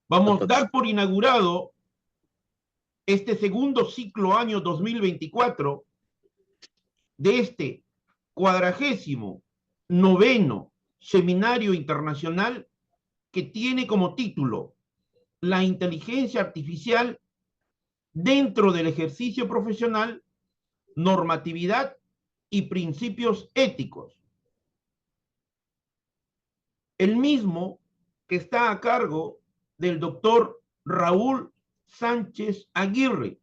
Vamos a dar por inaugurado este segundo ciclo año 2024 de este 49º Seminario Internacional que tiene como título La inteligencia artificial dentro del ejercicio profesional, normatividad y principios éticos. El mismo que está a cargo del doctor Raúl Sánchez Aguirre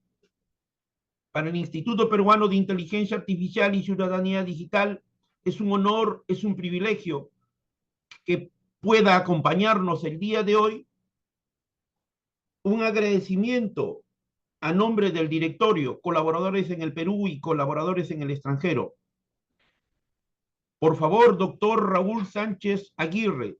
para el Instituto Peruano de Inteligencia Artificial y Ciudadanía Digital. Es un honor, es un privilegio que pueda acompañarnos el día de hoy. Un agradecimiento a nombre del directorio, colaboradores en el Perú y colaboradores en el extranjero. Por favor, doctor Raúl Sánchez Aguirre,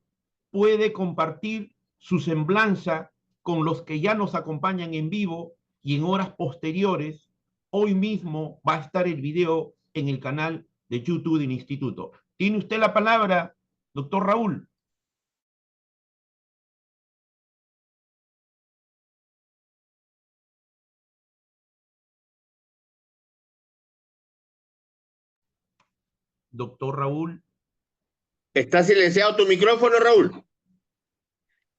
puede compartir su semblanza con los que ya nos acompañan en vivo y en horas posteriores. Hoy mismo va a estar el video en el canal de YouTube del Instituto. Tiene usted la palabra, doctor Raúl. Doctor Raúl. ¿Está silenciado tu micrófono, Raúl?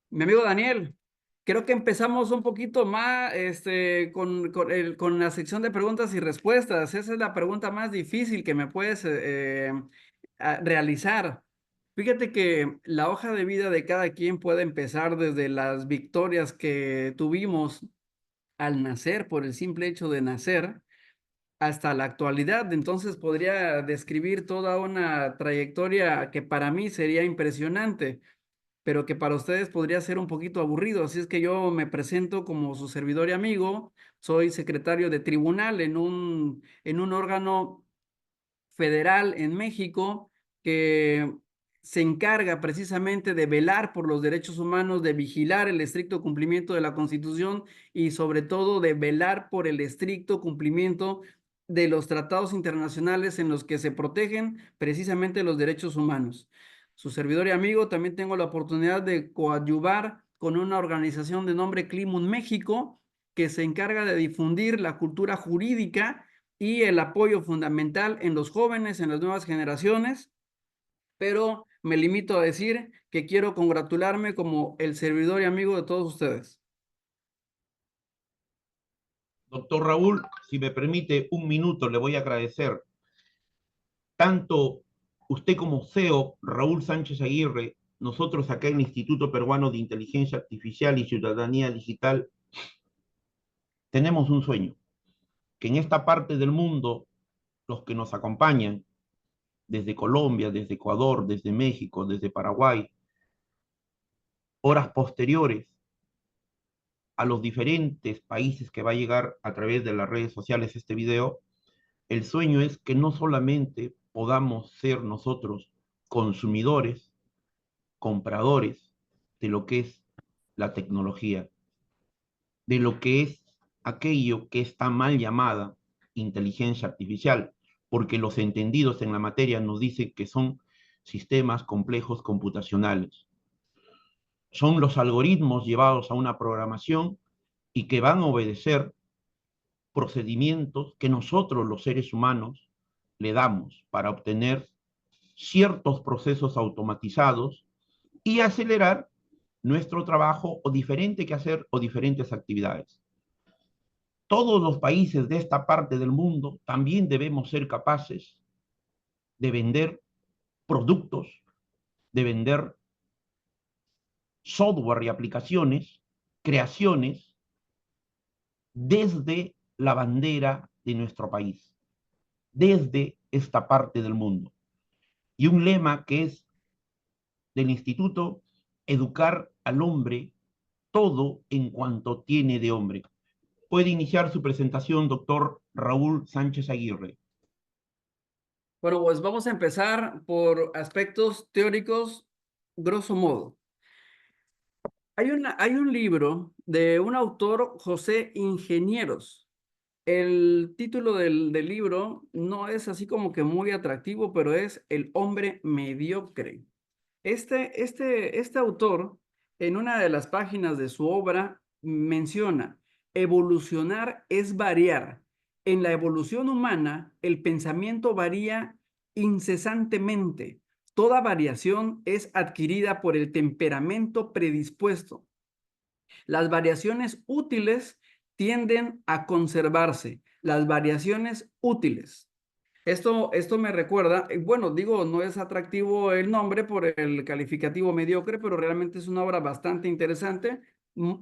Mi amigo Daniel, creo que empezamos un poquito más con la sección de preguntas y respuestas. Esa es la pregunta más difícil que me puedes realizar. Fíjate que la hoja de vida de cada quien puede empezar desde las victorias que tuvimos al nacer, por el simple hecho de nacer, hasta la actualidad. Entonces podría describir toda una trayectoria que para mí sería impresionante, pero que para ustedes podría ser un poquito aburrido. Así es que yo me presento como su servidor y amigo. Soy secretario de tribunal en un órgano federal en México que se encarga precisamente de velar por los derechos humanos, de vigilar el estricto cumplimiento de la Constitución y sobre todo de velar por el estricto cumplimiento de los tratados internacionales en los que se protegen precisamente los derechos humanos. Su servidor y amigo, también tengo la oportunidad de coadyuvar con una organización de nombre Climun México, que se encarga de difundir la cultura jurídica y el apoyo fundamental en los jóvenes, en las nuevas generaciones, pero me limito a decir que quiero congratularme como el servidor y amigo de todos ustedes. Doctor Raúl, si me permite un minuto, le voy a agradecer tanto usted como CEO, Raúl Sánchez Aguirre, nosotros acá en el Instituto Peruano de Inteligencia Artificial y Ciudadanía Digital, tenemos un sueño, que en esta parte del mundo, los que nos acompañan, desde Colombia, desde Ecuador, desde México, desde Paraguay, horas posteriores a los diferentes países que va a llegar a través de las redes sociales este video, el sueño es que no solamente podamos ser nosotros consumidores, compradores de lo que es la tecnología, de lo que es aquello que está mal llamada inteligencia artificial, porque los entendidos en la materia nos dicen que son sistemas complejos computacionales. Son los algoritmos llevados a una programación y que van a obedecer procedimientos que nosotros los seres humanos le damos para obtener ciertos procesos automatizados y acelerar nuestro trabajo o diferente que hacer o diferentes actividades. Todos los países de esta parte del mundo también debemos ser capaces de vender productos, de vender software y aplicaciones, creaciones desde la bandera de nuestro país, desde esta parte del mundo. Y un lema que es del Instituto: educar al hombre todo en cuanto tiene de hombre. Puede iniciar su presentación, doctor Raúl Sánchez Aguirre. Bueno, pues vamos a empezar por aspectos teóricos, grosso modo. Hay un libro de un autor, José Ingenieros. El título del libro no es así como que muy atractivo, pero es El hombre mediocre. Este autor en una de las páginas de su obra menciona, evolucionar es variar. En la evolución humana, el pensamiento varía incesantemente. Toda variación es adquirida por el temperamento predispuesto. Las variaciones útiles tienden a conservarse. Las variaciones útiles. Esto me recuerda, bueno, digo, no es atractivo el nombre por el calificativo mediocre, pero realmente es una obra bastante interesante,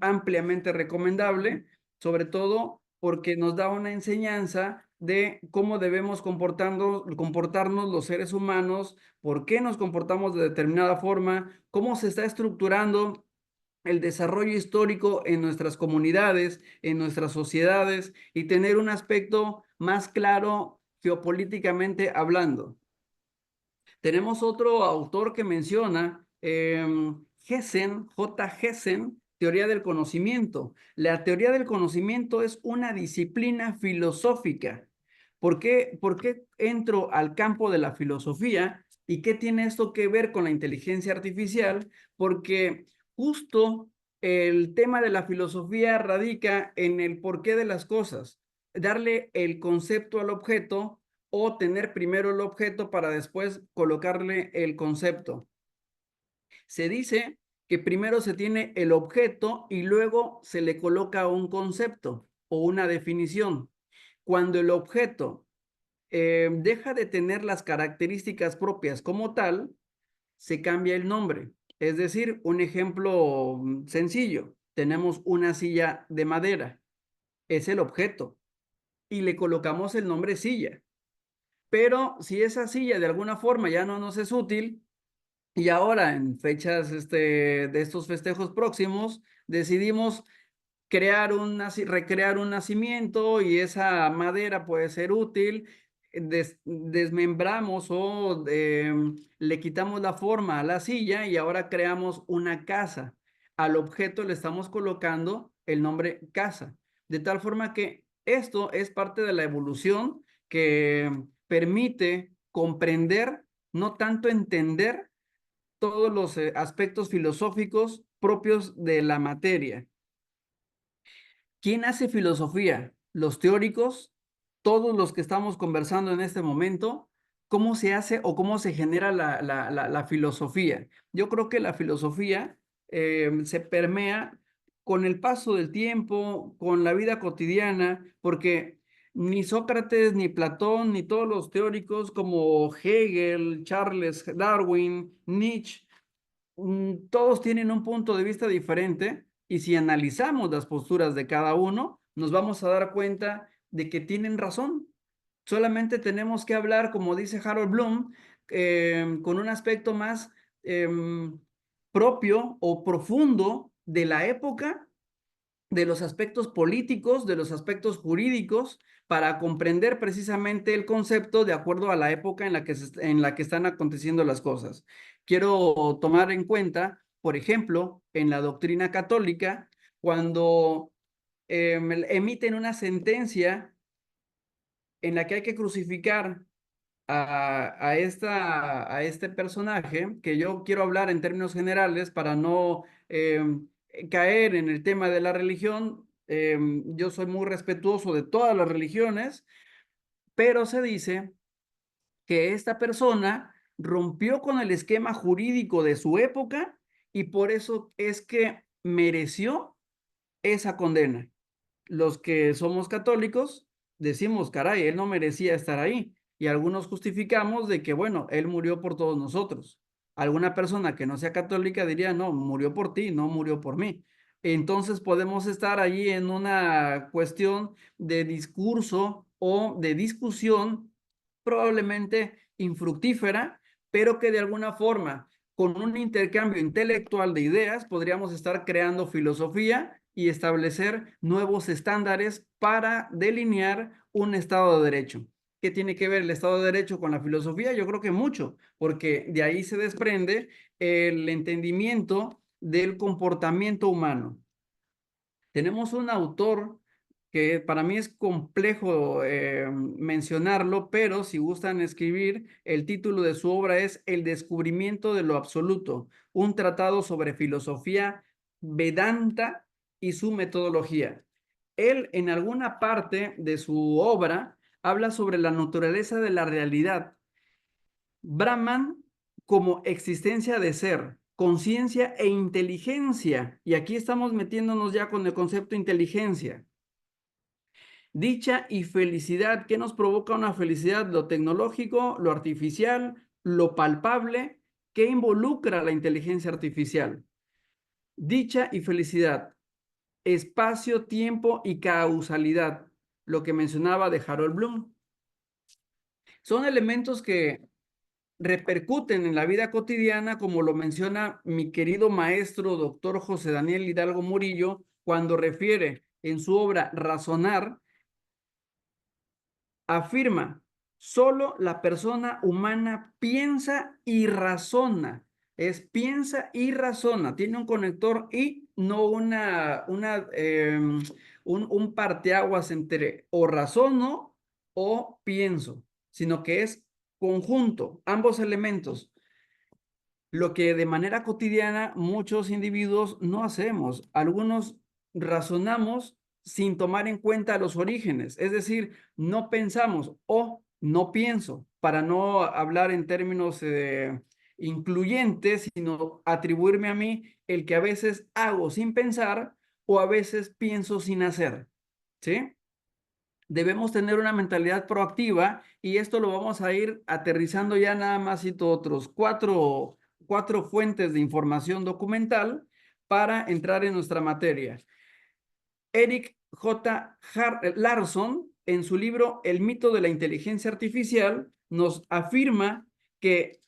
ampliamente recomendable, sobre todo porque nos da una enseñanza de cómo debemos comportarnos los seres humanos, por qué nos comportamos de determinada forma, cómo se está estructurando el desarrollo histórico en nuestras comunidades, en nuestras sociedades y tener un aspecto más claro geopolíticamente hablando. Tenemos otro autor que menciona Gessen, J. Gessen, teoría del conocimiento. La teoría del conocimiento es una disciplina filosófica. ¿Por qué entro al campo de la filosofía y qué tiene esto que ver con la inteligencia artificial? Porque justo el tema de la filosofía radica en el porqué de las cosas, darle el concepto al objeto o tener primero el objeto para después colocarle el concepto. Se dice que primero se tiene el objeto y luego se le coloca un concepto o una definición. Cuando el objeto deja de tener las características propias como tal, se cambia el nombre. Es decir, un ejemplo sencillo. Tenemos una silla de madera. Es el objeto. Y le colocamos el nombre silla. Pero si esa silla de alguna forma ya no nos es útil, y ahora en fechas de estos festejos próximos, decidimos recrear un nacimiento y esa madera puede ser útil, desmembramos o le quitamos la forma a la silla y ahora creamos una casa. Al objeto le estamos colocando el nombre casa, de tal forma que esto es parte de la evolución que permite comprender, no tanto entender todos los aspectos filosóficos propios de la materia. ¿Quién hace filosofía? ¿Los teóricos? ¿Todos los que estamos conversando en este momento? ¿Cómo se hace o cómo se genera la filosofía? Yo creo que la filosofía se permea con el paso del tiempo, con la vida cotidiana, porque ni Sócrates, ni Platón, ni todos los teóricos como Hegel, Charles Darwin, Nietzsche, todos tienen un punto de vista diferente y si analizamos las posturas de cada uno, nos vamos a dar cuenta de que tienen razón. Solamente tenemos que hablar, como dice Harold Bloom, con un aspecto más eh, propio o profundo de la época, de los aspectos políticos, de los aspectos jurídicos, para comprender precisamente el concepto de acuerdo a la época en la que están aconteciendo las cosas. Quiero tomar en cuenta, por ejemplo, en la doctrina católica, cuando emiten una sentencia en la que hay que crucificar a este personaje, que yo quiero hablar en términos generales para no caer en el tema de la religión. Yo soy muy respetuoso de todas las religiones, pero se dice que esta persona rompió con el esquema jurídico de su época y por eso es que mereció esa condena. Los que somos católicos decimos, caray, él no merecía estar ahí. Y algunos justificamos de que, bueno, él murió por todos nosotros. Alguna persona que no sea católica diría, no, murió por ti, no murió por mí. Entonces podemos estar allí en una cuestión de discurso o de discusión probablemente infructífera, pero que de alguna forma, con un intercambio intelectual de ideas, podríamos estar creando filosofía y establecer nuevos estándares para delinear un Estado de Derecho. ¿Qué tiene que ver el Estado de Derecho con la filosofía? Yo creo que mucho, porque de ahí se desprende el entendimiento del comportamiento humano. Tenemos un autor que para mí es complejo mencionarlo, pero si gustan escribir, el título de su obra es El descubrimiento de lo absoluto, un tratado sobre filosofía Vedanta y su metodología. Él, en alguna parte de su obra, habla sobre la naturaleza de la realidad. Brahman como existencia de ser, conciencia e inteligencia. Y aquí estamos metiéndonos ya con el concepto de inteligencia. Dicha y felicidad. ¿Qué nos provoca una felicidad? Lo tecnológico, lo artificial, lo palpable. ¿Qué involucra la inteligencia artificial? Dicha y felicidad. Espacio, tiempo y causalidad. Lo que mencionaba de Harold Bloom. Son elementos que repercuten en la vida cotidiana, como lo menciona mi querido maestro, doctor José Daniel Hidalgo Murillo, cuando refiere en su obra Razonar, afirma, solo la persona humana piensa y razona. Es piensa y razona. Tiene un conector y no un parteaguas entre o razono o pienso, sino que es conjunto, ambos elementos. Lo que de manera cotidiana muchos individuos no hacemos. Algunos razonamos sin tomar en cuenta los orígenes, es decir, no pensamos o no pienso, para no hablar en términos incluyentes, sino atribuirme a mí el que a veces hago sin pensar o a veces pienso sin hacer, ¿sí? Debemos tener una mentalidad proactiva y esto lo vamos a ir aterrizando ya nada más y otros cuatro fuentes de información documental para entrar en nuestra materia. Eric J. Larson, en su libro El mito de la inteligencia artificial, nos afirma que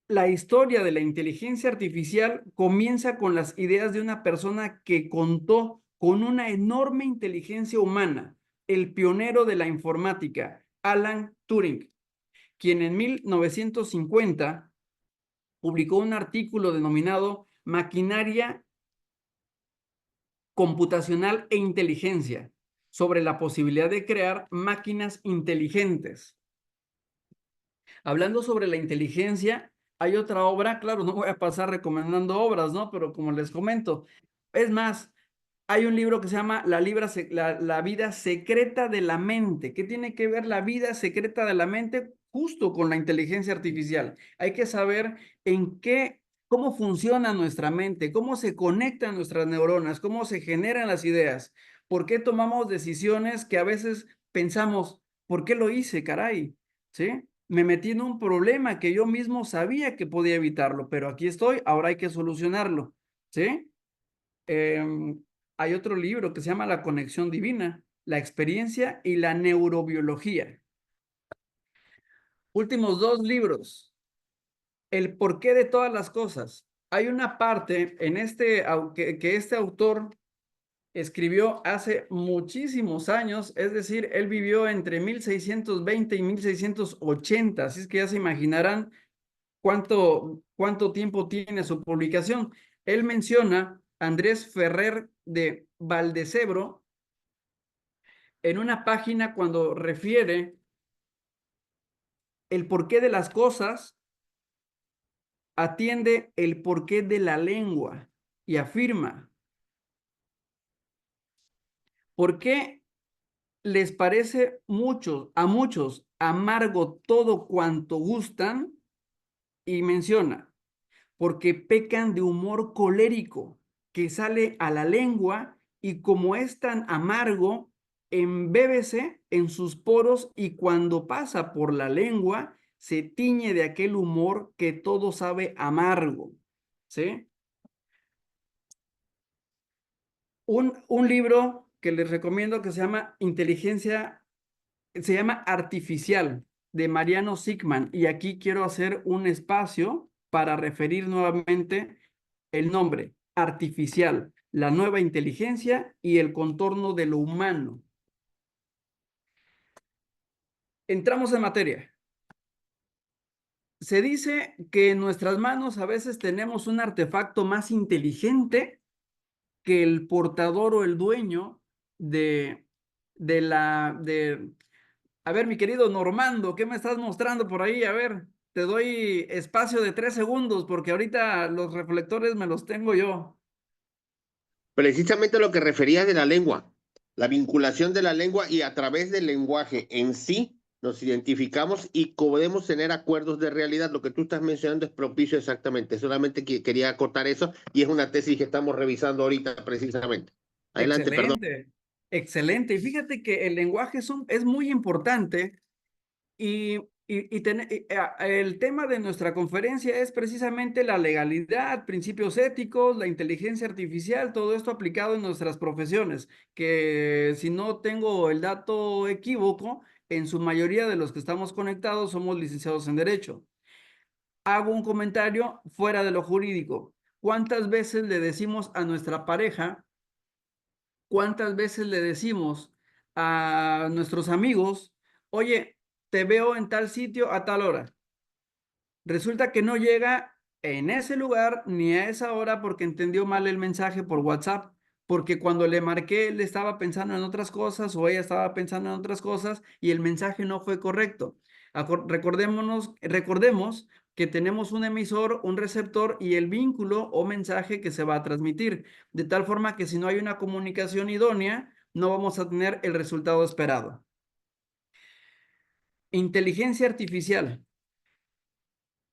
la historia de la inteligencia artificial comienza con las ideas de una persona que contó con una enorme inteligencia humana, el pionero de la informática, Alan Turing, quien en 1950 publicó un artículo denominado Maquinaria computacional e inteligencia sobre la posibilidad de crear máquinas inteligentes. Hablando sobre la inteligencia, hay otra obra, claro, no voy a pasar recomendando obras, ¿no? Pero como les comento, es más, hay un libro que se llama La vida secreta de la mente. ¿Qué tiene que ver la vida secreta de la mente? Justo con la inteligencia artificial. Hay que saber cómo funciona nuestra mente, cómo se conectan nuestras neuronas, cómo se generan las ideas, por qué tomamos decisiones que a veces pensamos, ¿por qué lo hice, caray? ¿Sí? Me metí en un problema que yo mismo sabía que podía evitarlo, pero aquí estoy, ahora hay que solucionarlo, ¿sí? Hay otro libro que se llama La conexión divina, la experiencia y la neurobiología. Últimos dos libros, El porqué de todas las cosas. Hay una parte en que este autor escribió hace muchísimos años, es decir, él vivió entre 1620 y 1680, así es que ya se imaginarán cuánto tiempo tiene su publicación. Él menciona a Andrés Ferrer de Valdecebro en una página cuando refiere el porqué de las cosas, atiende el porqué de la lengua y afirma, ¿por qué les parece a muchos amargo todo cuanto gustan? Y menciona, porque pecan de humor colérico que sale a la lengua y como es tan amargo, embébese en sus poros y cuando pasa por la lengua se tiñe de aquel humor que todo sabe amargo, ¿sí? Un libro que les recomiendo que se llama Artificial, de Mariano Sigman, y aquí quiero hacer un espacio para referir nuevamente el nombre, artificial, la nueva inteligencia y el contorno de lo humano. Entramos en materia. Se dice que en nuestras manos a veces tenemos un artefacto más inteligente que el portador o el dueño de A ver, mi querido Normando, ¿qué me estás mostrando por ahí? A ver, te doy espacio de 3 segundos porque ahorita los reflectores me los tengo yo. Precisamente lo que referías de la lengua, la vinculación de la lengua y a través del lenguaje en sí nos identificamos y podemos tener acuerdos de realidad. Lo que tú estás mencionando es propicio exactamente. Solamente quería acotar eso y es una tesis que estamos revisando ahorita precisamente. Adelante, perdón. Excelente, excelente. Y fíjate que el lenguaje es muy importante el tema de nuestra conferencia es precisamente la legalidad, principios éticos, la inteligencia artificial, todo esto aplicado en nuestras profesiones, que si no tengo el dato equívoco, en su mayoría de los que estamos conectados somos licenciados en Derecho. Hago un comentario fuera de lo jurídico. ¿Cuántas veces le decimos a nuestra pareja? ¿Cuántas veces le decimos a nuestros amigos, oye, te veo en tal sitio a tal hora? Resulta que no llega en ese lugar ni a esa hora porque entendió mal el mensaje por WhatsApp, porque cuando le marqué él estaba pensando en otras cosas o ella estaba pensando en otras cosas y el mensaje no fue correcto. Recordemos que tenemos un emisor, un receptor y el vínculo o mensaje que se va a transmitir, de tal forma que si no hay una comunicación idónea, no vamos a tener el resultado esperado. Inteligencia artificial.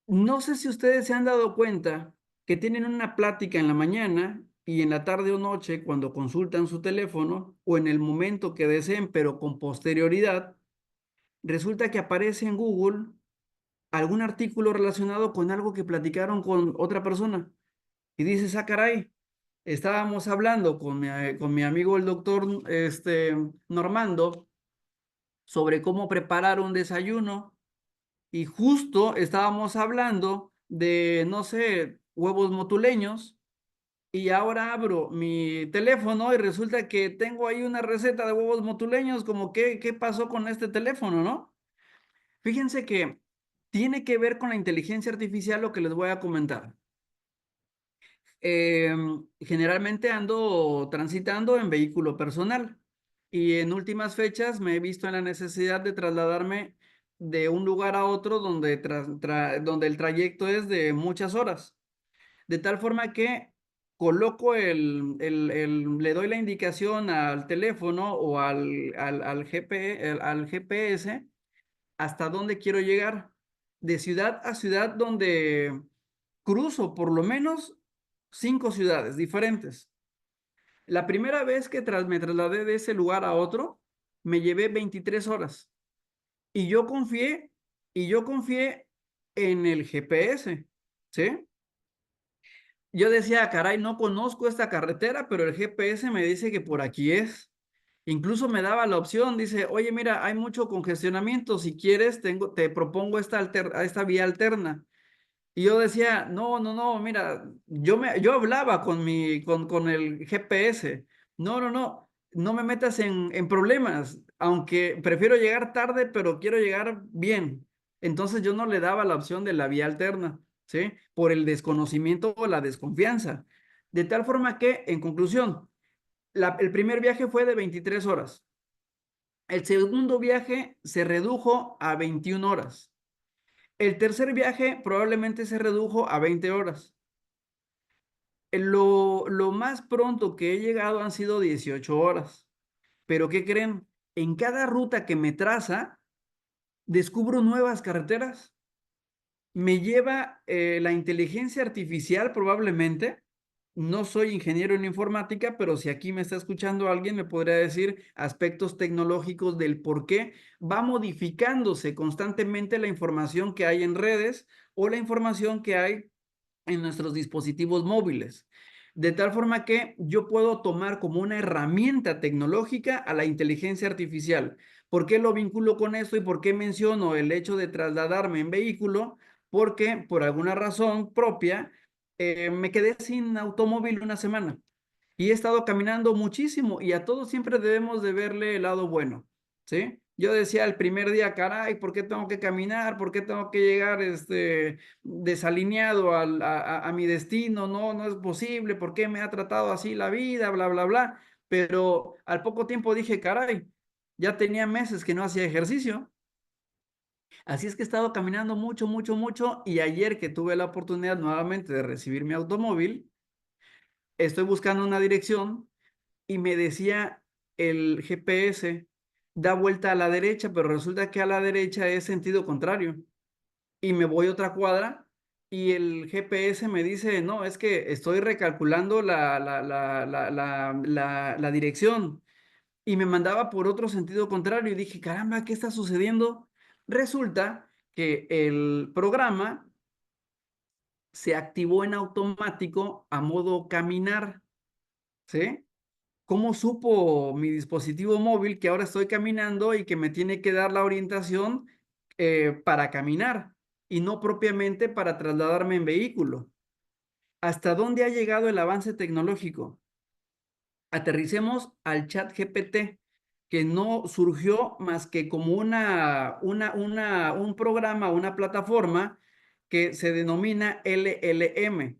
No sé si ustedes se han dado cuenta que tienen una plática en la mañana y en la tarde o noche cuando consultan su teléfono o en el momento que deseen, pero con posterioridad, resulta que aparece en Google algún artículo relacionado con algo que platicaron con otra persona. Y dices, ah, caray, estábamos hablando con mi amigo el doctor Normando sobre cómo preparar un desayuno y justo estábamos hablando de, no sé, huevos motuleños y ahora abro mi teléfono y resulta que tengo ahí una receta de huevos motuleños, como qué pasó con este teléfono, ¿no? Fíjense que tiene que ver con la inteligencia artificial lo que les voy a comentar. Generalmente ando transitando en vehículo personal y en últimas fechas me he visto en la necesidad de trasladarme de un lugar a otro donde el trayecto es de muchas horas. De tal forma que coloco le doy la indicación al teléfono o al GPS hasta dónde quiero llegar. De ciudad a ciudad donde cruzo por lo menos 5 ciudades diferentes. La primera vez que me trasladé de ese lugar a otro, me llevé 23 horas. Y yo confié en el GPS, ¿sí? Yo decía, caray, no conozco esta carretera, pero el GPS me dice que por aquí es. Incluso me daba la opción, dice, oye, mira, hay mucho congestionamiento, si quieres, te propongo esta vía alterna. Y yo decía, no, no, no, mira, yo hablaba con el GPS. No, no, no, no me metas en problemas, aunque prefiero llegar tarde, pero quiero llegar bien. Entonces yo no le daba la opción de la vía alterna, ¿sí? Por el desconocimiento o la desconfianza. De tal forma que, en conclusión, el primer viaje fue de 23 horas. El segundo viaje se redujo a 21 horas. El tercer viaje probablemente se redujo a 20 horas. Lo más pronto que he llegado han sido 18 horas. Pero ¿qué creen? En cada ruta que me traza, descubro nuevas carreteras. Me lleva la inteligencia artificial probablemente. No soy ingeniero en informática, pero si aquí me está escuchando alguien, me podría decir aspectos tecnológicos del por qué va modificándose constantemente la información que hay en redes o la información que hay en nuestros dispositivos móviles. De tal forma que yo puedo tomar como una herramienta tecnológica a la inteligencia artificial. ¿Por qué lo vinculo con esto y por qué menciono el hecho de trasladarme en vehículo? Porque por alguna razón propia me quedé sin automóvil una semana y he estado caminando muchísimo y a todos siempre debemos de verle el lado bueno, ¿sí? Yo decía el primer día, caray, ¿por qué tengo que caminar? ¿Por qué tengo que llegar desalineado a mi destino? No, no es posible. ¿Por qué me ha tratado así la vida? Bla, bla, bla. Pero al poco tiempo dije, caray, Ya tenía meses que no hacía ejercicio. Así es que he estado caminando mucho, mucho, mucho. Y ayer que tuve la oportunidad nuevamente de recibir mi automóvil, estoy buscando una dirección y me decía el GPS, da vuelta a la derecha, pero resulta que a la derecha es sentido contrario. Y me voy otra cuadra y el GPS me dice, no, es que estoy recalculando la dirección. Y me mandaba por otro sentido contrario y dije, caramba, ¿qué está sucediendo? Resulta que el programa se activó en automático a modo caminar, ¿sí? ¿Cómo supo mi dispositivo móvil que ahora estoy caminando y que me tiene que dar la orientación para caminar y no propiamente para trasladarme en vehículo? ¿Hasta dónde ha llegado el avance tecnológico? Aterricemos al chat GPT, que no surgió más que como un programa, una plataforma que se denomina LLM.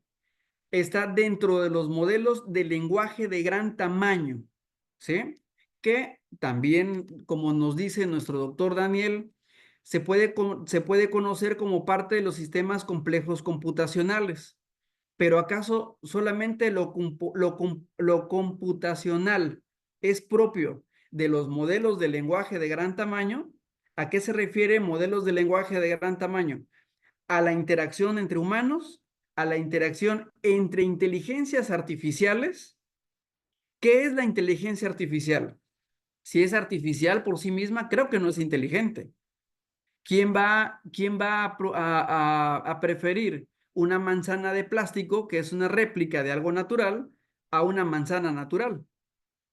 Está dentro de los modelos de lenguaje de gran tamaño, ¿sí? Que también, como nos dice nuestro doctor Daniel, se puede conocer como parte de los sistemas complejos computacionales. Pero ¿acaso solamente lo computacional es propio de los modelos de lenguaje de gran tamaño? ¿A qué se refiere modelos de lenguaje de gran tamaño? A la interacción entre humanos, a la interacción entre inteligencias artificiales. ¿Qué es la inteligencia artificial? Si es artificial por sí misma, creo que no es inteligente. ¿Quién va a preferir una manzana de plástico, que es una réplica de algo natural, a una manzana natural?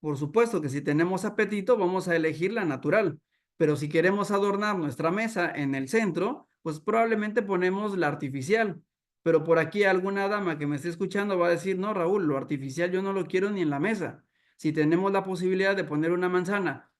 Por supuesto que si tenemos apetito, vamos a elegir la natural, pero si queremos adornar nuestra mesa en el centro, pues probablemente ponemos la artificial. Pero por aquí alguna dama que me esté escuchando va a decir, no, Raúl, lo artificial yo no lo quiero ni en la mesa. Si tenemos la posibilidad de poner una manzana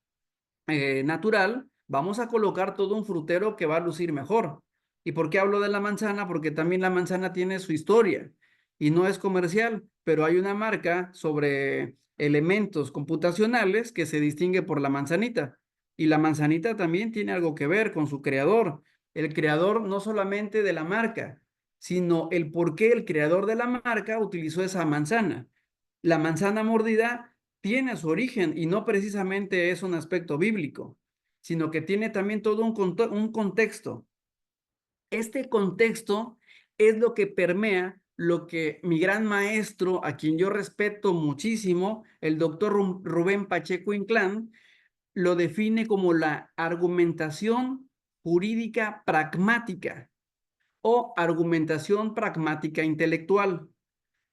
natural, vamos a colocar todo un frutero que va a lucir mejor. ¿Y por qué hablo de la manzana? Porque también la manzana tiene su historia y no es comercial, pero hay una marca sobre elementos computacionales que se distingue por la manzanita. Y la manzanita también tiene algo que ver con su creador. El creador no solamente de la marca, sino el por qué el creador de la marca utilizó esa manzana. La manzana mordida tiene su origen y no precisamente es un aspecto bíblico, sino que tiene también todo un contexto. Este contexto es lo que permea lo que mi gran maestro, a quien yo respeto muchísimo, el doctor Rubén Pacheco Inclán, lo define como la argumentación jurídica pragmática o argumentación pragmática intelectual.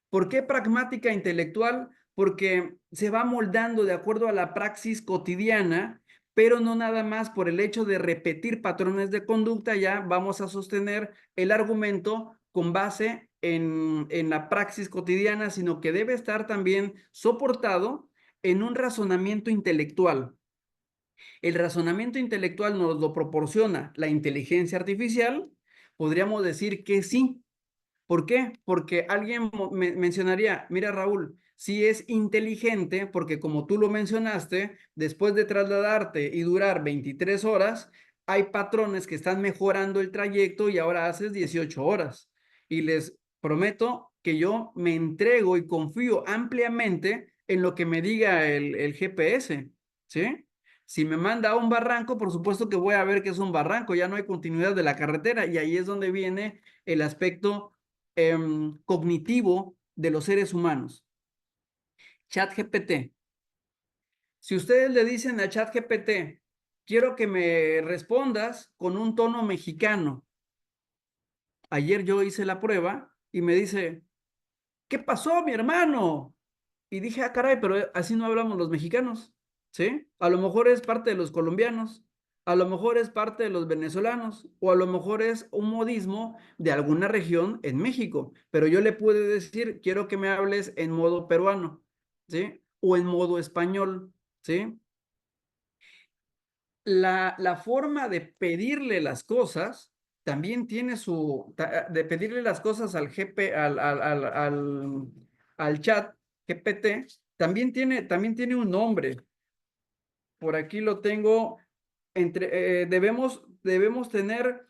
¿Por qué pragmática intelectual? Porque se va moldando de acuerdo a la praxis cotidiana, pero no nada más por el hecho de repetir patrones de conducta, ya vamos a sostener el argumento con base en la praxis cotidiana, sino que debe estar también soportado en un razonamiento intelectual. El razonamiento intelectual nos lo proporciona la inteligencia artificial. Podríamos decir que sí. ¿Por qué? Porque alguien mencionaría, mira Raúl, si es inteligente, porque como tú lo mencionaste, después de trasladarte y durar 23 horas, hay patrones que están mejorando el trayecto y ahora haces 18 horas. Y les prometo que yo me entrego y confío ampliamente en lo que me diga el GPS, ¿sí? Si me manda a un barranco, por supuesto que voy a ver que es un barranco, ya no hay continuidad de la carretera y ahí es donde viene el aspecto cognitivo de los seres humanos. ChatGPT. Si ustedes le dicen a ChatGPT, quiero que me respondas con un tono mexicano. Ayer yo hice la prueba y me dice, ¿qué pasó, mi hermano? Y dije, ah, caray, pero así no hablamos los mexicanos, ¿sí? A lo mejor es parte de los colombianos, a lo mejor es parte de los venezolanos, o a lo mejor es un modismo de alguna región en México, pero yo le pude decir, quiero que me hables en modo peruano, ¿sí? O en modo español, ¿sí? La forma de pedirle las cosas también tiene de pedirle las cosas al chat GPT, también tiene un nombre. por aquí lo tengo, debemos tener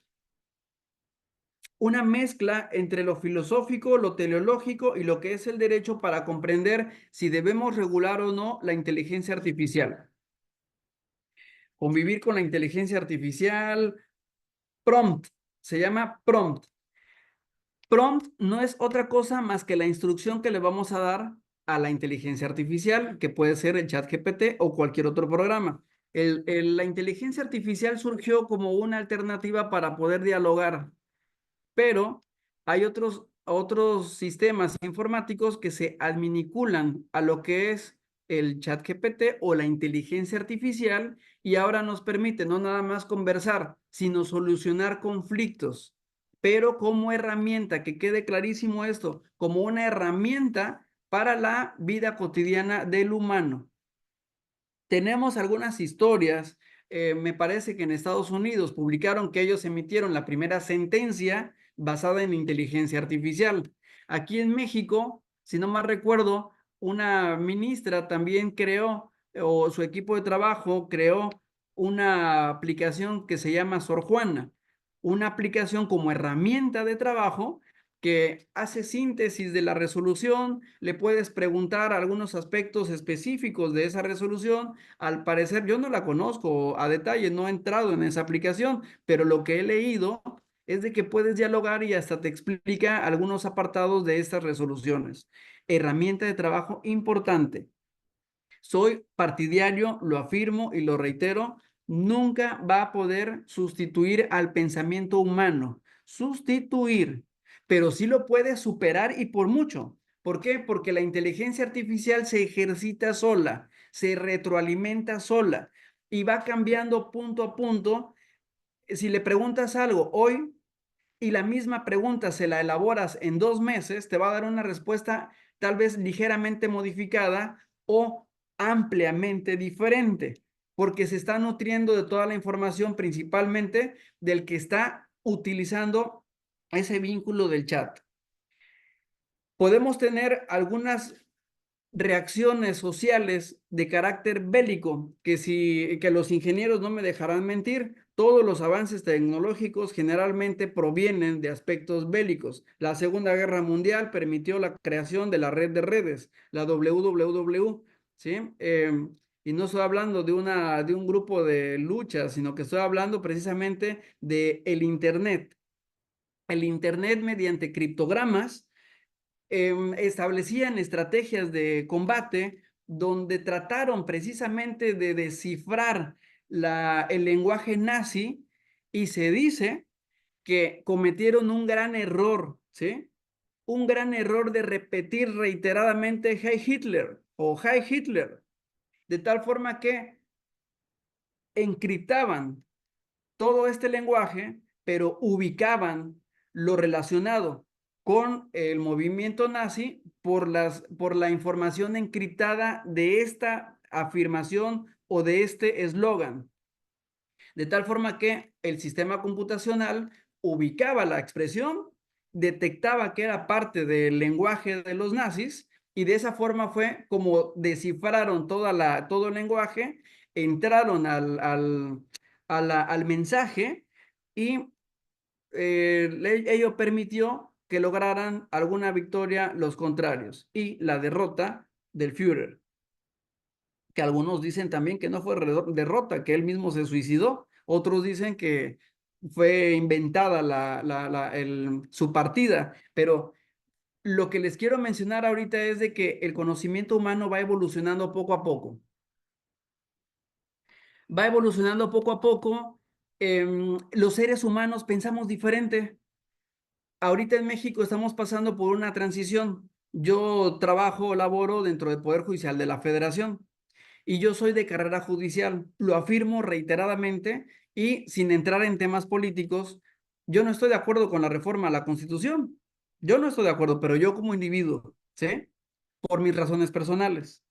una mezcla entre lo filosófico, lo teleológico y lo que es el derecho para comprender si debemos regular o no la inteligencia artificial. Convivir con la inteligencia artificial, prompt, se llama prompt. Prompt no es otra cosa más que la instrucción que le vamos a dar a la inteligencia artificial, que puede ser el ChatGPT o cualquier otro programa. La inteligencia artificial surgió como una alternativa para poder dialogar, pero hay otros sistemas informáticos que se adminiculan a lo que es el ChatGPT o la inteligencia artificial y ahora nos permite no nada más conversar, sino solucionar conflictos, pero como herramienta, que quede clarísimo esto, como una herramienta para la vida cotidiana del humano. Tenemos algunas historias, me parece que en Estados Unidos publicaron que ellos emitieron la primera sentencia basada en inteligencia artificial. Aquí en México, si no mal recuerdo, una ministra también creó, o su equipo de trabajo creó una aplicación que se llama Sor Juana, una aplicación como herramienta de trabajo que hace síntesis de la resolución, le puedes preguntar algunos aspectos específicos de esa resolución. Al parecer, yo no la conozco a detalle, no he entrado en esa aplicación, pero lo que he leído es de que puedes dialogar y hasta te explica algunos apartados de estas resoluciones. Herramienta de trabajo importante. Soy partidario, lo afirmo y lo reitero, nunca va a poder sustituir al pensamiento humano. Sustituir, pero sí lo puede superar y por mucho. ¿Por qué? Porque la inteligencia artificial se ejercita sola, se retroalimenta sola y va cambiando punto a punto. Si le preguntas algo hoy y la misma pregunta se la elaboras en 2 meses, te va a dar una respuesta tal vez ligeramente modificada o ampliamente diferente, porque se está nutriendo de toda la información, principalmente del que está utilizando ese vínculo del chat. Podemos tener algunas reacciones sociales de carácter bélico, que los ingenieros no me dejarán mentir, todos los avances tecnológicos generalmente provienen de aspectos bélicos. La Segunda Guerra Mundial permitió la creación de la red de redes, la WWW, ¿sí? Y no estoy hablando de un grupo de lucha, sino que estoy hablando precisamente de el Internet. El Internet mediante criptogramas establecían estrategias de combate donde trataron precisamente de descifrar el lenguaje nazi y se dice que cometieron un gran error, ¿sí? Un gran error de repetir reiteradamente Heil Hitler o Heil Hitler, de tal forma que encriptaban todo este lenguaje, pero ubicaban lo relacionado con el movimiento nazi por la información encriptada de esta afirmación o de este eslogan. De tal forma que el sistema computacional ubicaba la expresión, detectaba que era parte del lenguaje de los nazis y de esa forma fue como descifraron todo el lenguaje, entraron al mensaje y ello permitió que lograran alguna victoria los contrarios y la derrota del Führer, que algunos dicen también que no fue derrota, que él mismo se suicidó, otros dicen que fue inventada su partida, pero lo que les quiero mencionar ahorita es de que el conocimiento humano va evolucionando poco a poco. Va evolucionando poco a poco. Los seres humanos pensamos diferente. Ahorita en México estamos pasando por una transición. Yo laboro dentro del Poder Judicial de la Federación y yo soy de carrera judicial. Lo afirmo reiteradamente y sin entrar en temas políticos, yo no estoy de acuerdo con la reforma a la Constitución. Yo no estoy de acuerdo, pero yo como individuo, ¿sí? Por mis razones personales.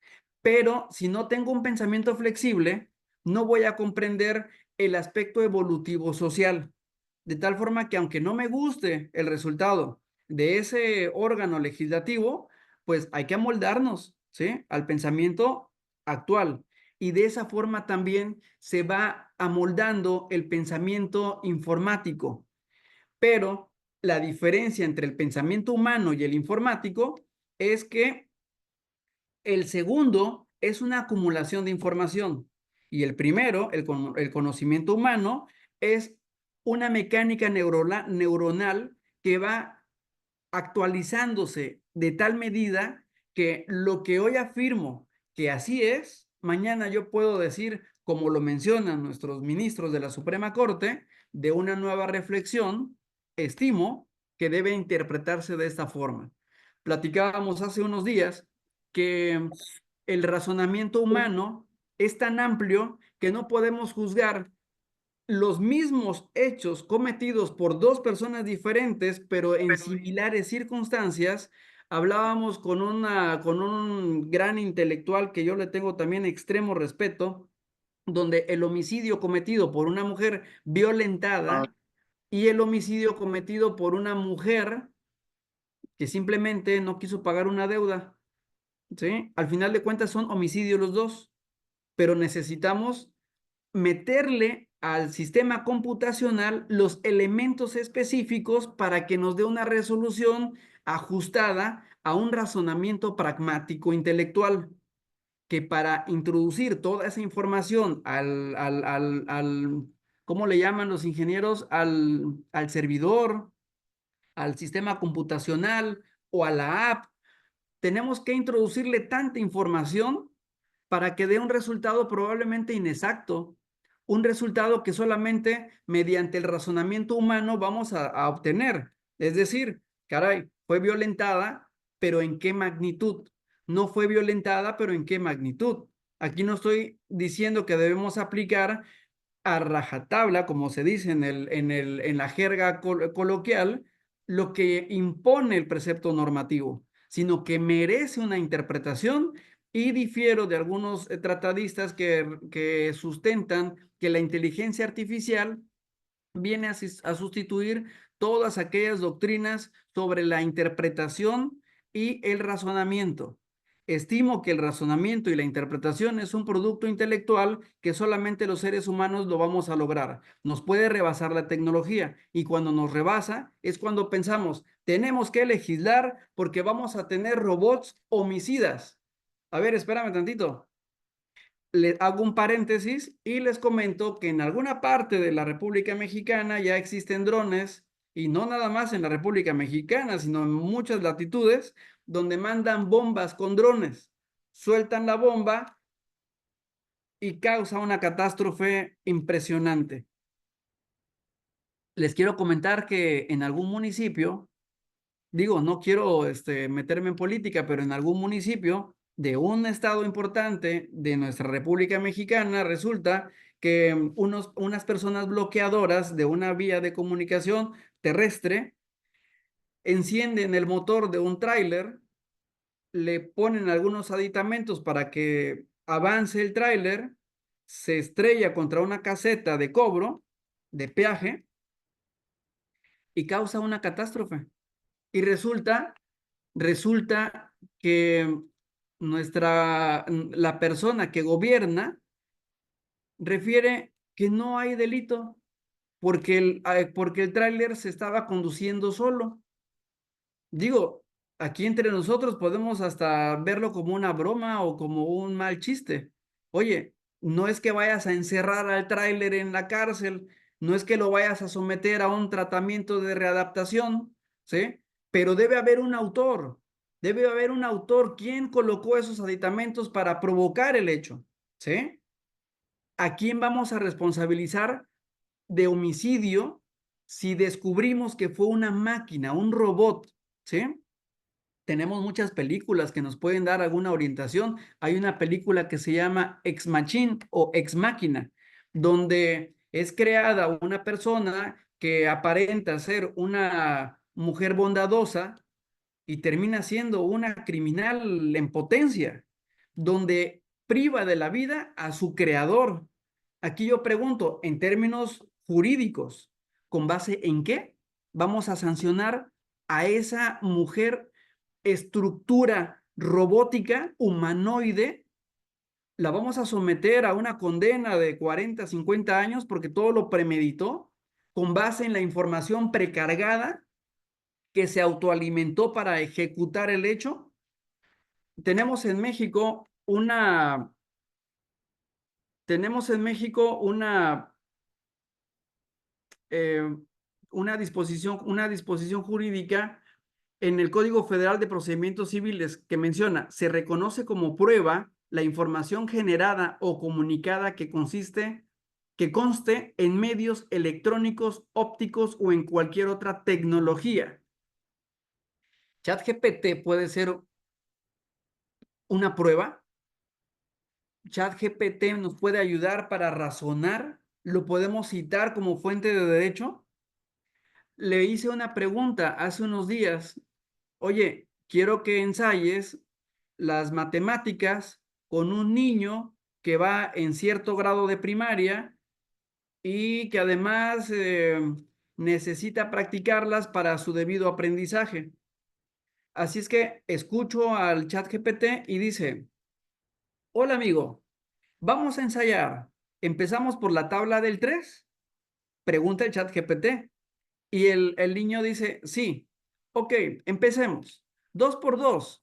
Pero si no tengo un pensamiento flexible, no voy a comprender el aspecto evolutivo social. De tal forma que aunque no me guste el resultado de ese órgano legislativo, pues hay que amoldarnos, ¿sí? Al pensamiento actual. y de esa forma también se va amoldando el pensamiento informático. Pero la diferencia entre el pensamiento humano y el informático es que el segundo es una acumulación de información y el primero, el conocimiento humano, es una mecánica neuronal que va actualizándose de tal medida que lo que hoy afirmo que así es, mañana yo puedo decir, como lo mencionan nuestros ministros de la Suprema Corte, de una nueva reflexión, estimo que debe interpretarse de esta forma. Platicábamos hace unos días que el razonamiento humano es tan amplio que no podemos juzgar los mismos hechos cometidos por dos personas diferentes, pero en similares circunstancias. Hablábamos con un gran intelectual que yo le tengo también extremo respeto, donde el homicidio cometido por una mujer violentada y el homicidio cometido por una mujer que simplemente no quiso pagar una deuda, ¿sí? Al final de cuentas son homicidios los dos, pero necesitamos meterle al sistema computacional los elementos específicos para que nos dé una resolución ajustada a un razonamiento pragmático intelectual, que para introducir toda esa información ¿cómo le llaman los ingenieros? Al servidor, al sistema computacional o a la app, tenemos que introducirle tanta información para que dé un resultado probablemente inexacto, un resultado que solamente mediante el razonamiento humano vamos a obtener. Es decir, caray, fue violentada, pero ¿en qué magnitud? No fue violentada, pero ¿en qué magnitud? Aquí no estoy diciendo que debemos aplicar a rajatabla, como se dice en la jerga coloquial, lo que impone el precepto normativo, sino que merece una interpretación. Y difiero de algunos tratadistas que sustentan que la inteligencia artificial viene a sustituir todas aquellas doctrinas sobre la interpretación y el razonamiento. Estimo que el razonamiento y la interpretación es un producto intelectual que solamente los seres humanos lo vamos a lograr. Nos puede rebasar la tecnología y cuando nos rebasa es cuando pensamos, tenemos que legislar porque vamos a tener robots homicidas. A ver, espérame tantito. Les hago un paréntesis y les comento que en alguna parte de la República Mexicana ya existen drones, y no nada más en la República Mexicana, sino en muchas latitudes, donde mandan bombas con drones, sueltan la bomba y causa una catástrofe impresionante. Les quiero comentar que en algún municipio, digo, no quiero meterme en política, pero en algún municipio de un estado importante de nuestra República Mexicana, resulta que unas personas bloqueadoras de una vía de comunicación terrestre encienden el motor de un tráiler, le ponen algunos aditamentos para que avance el tráiler, se estrella contra una caseta de cobro, de peaje, y causa una catástrofe. Y resulta que la persona que gobierna refiere que no hay delito porque el tráiler se estaba conduciendo solo. Digo, aquí entre nosotros podemos hasta verlo como una broma o como un mal chiste. Oye, no es que vayas a encerrar al tráiler en la cárcel, no es que lo vayas a someter a un tratamiento de readaptación, ¿sí? Pero debe haber un autor. ¿Quién colocó esos aditamentos para provocar el hecho? ¿Sí? ¿A quién vamos a responsabilizar de homicidio si descubrimos que fue una máquina, un robot? ¿Sí? Tenemos muchas películas que nos pueden dar alguna orientación. Hay una película que se llama Ex Machina o Ex Máquina, donde es creada una persona que aparenta ser una mujer bondadosa y termina siendo una criminal en potencia, donde priva de la vida a su creador. Aquí yo pregunto, en términos jurídicos, ¿con base en qué vamos a sancionar a esa mujer estructura robótica humanoide la vamos a someter a una condena de 40, 50 años porque todo lo premeditó con base en la información precargada que se autoalimentó para ejecutar el hecho. Tenemos en México eh, una disposición jurídica en el Código Federal de Procedimientos Civiles que menciona, se reconoce como prueba la información generada o comunicada que conste en medios electrónicos, ópticos o en cualquier otra tecnología. ChatGPT puede ser una prueba. ChatGPT nos puede ayudar para razonar. Lo podemos citar como fuente de derecho. Le hice una pregunta hace unos días. Oye, quiero que ensayes las matemáticas con un niño que va en cierto grado de primaria y que además necesita practicarlas para su debido aprendizaje. Así es que escucho al ChatGPT y dice, hola amigo, vamos a ensayar. ¿Empezamos por la tabla del 3? Pregunta el ChatGPT. Y el niño dice, sí, ok, empecemos. 2 por 2.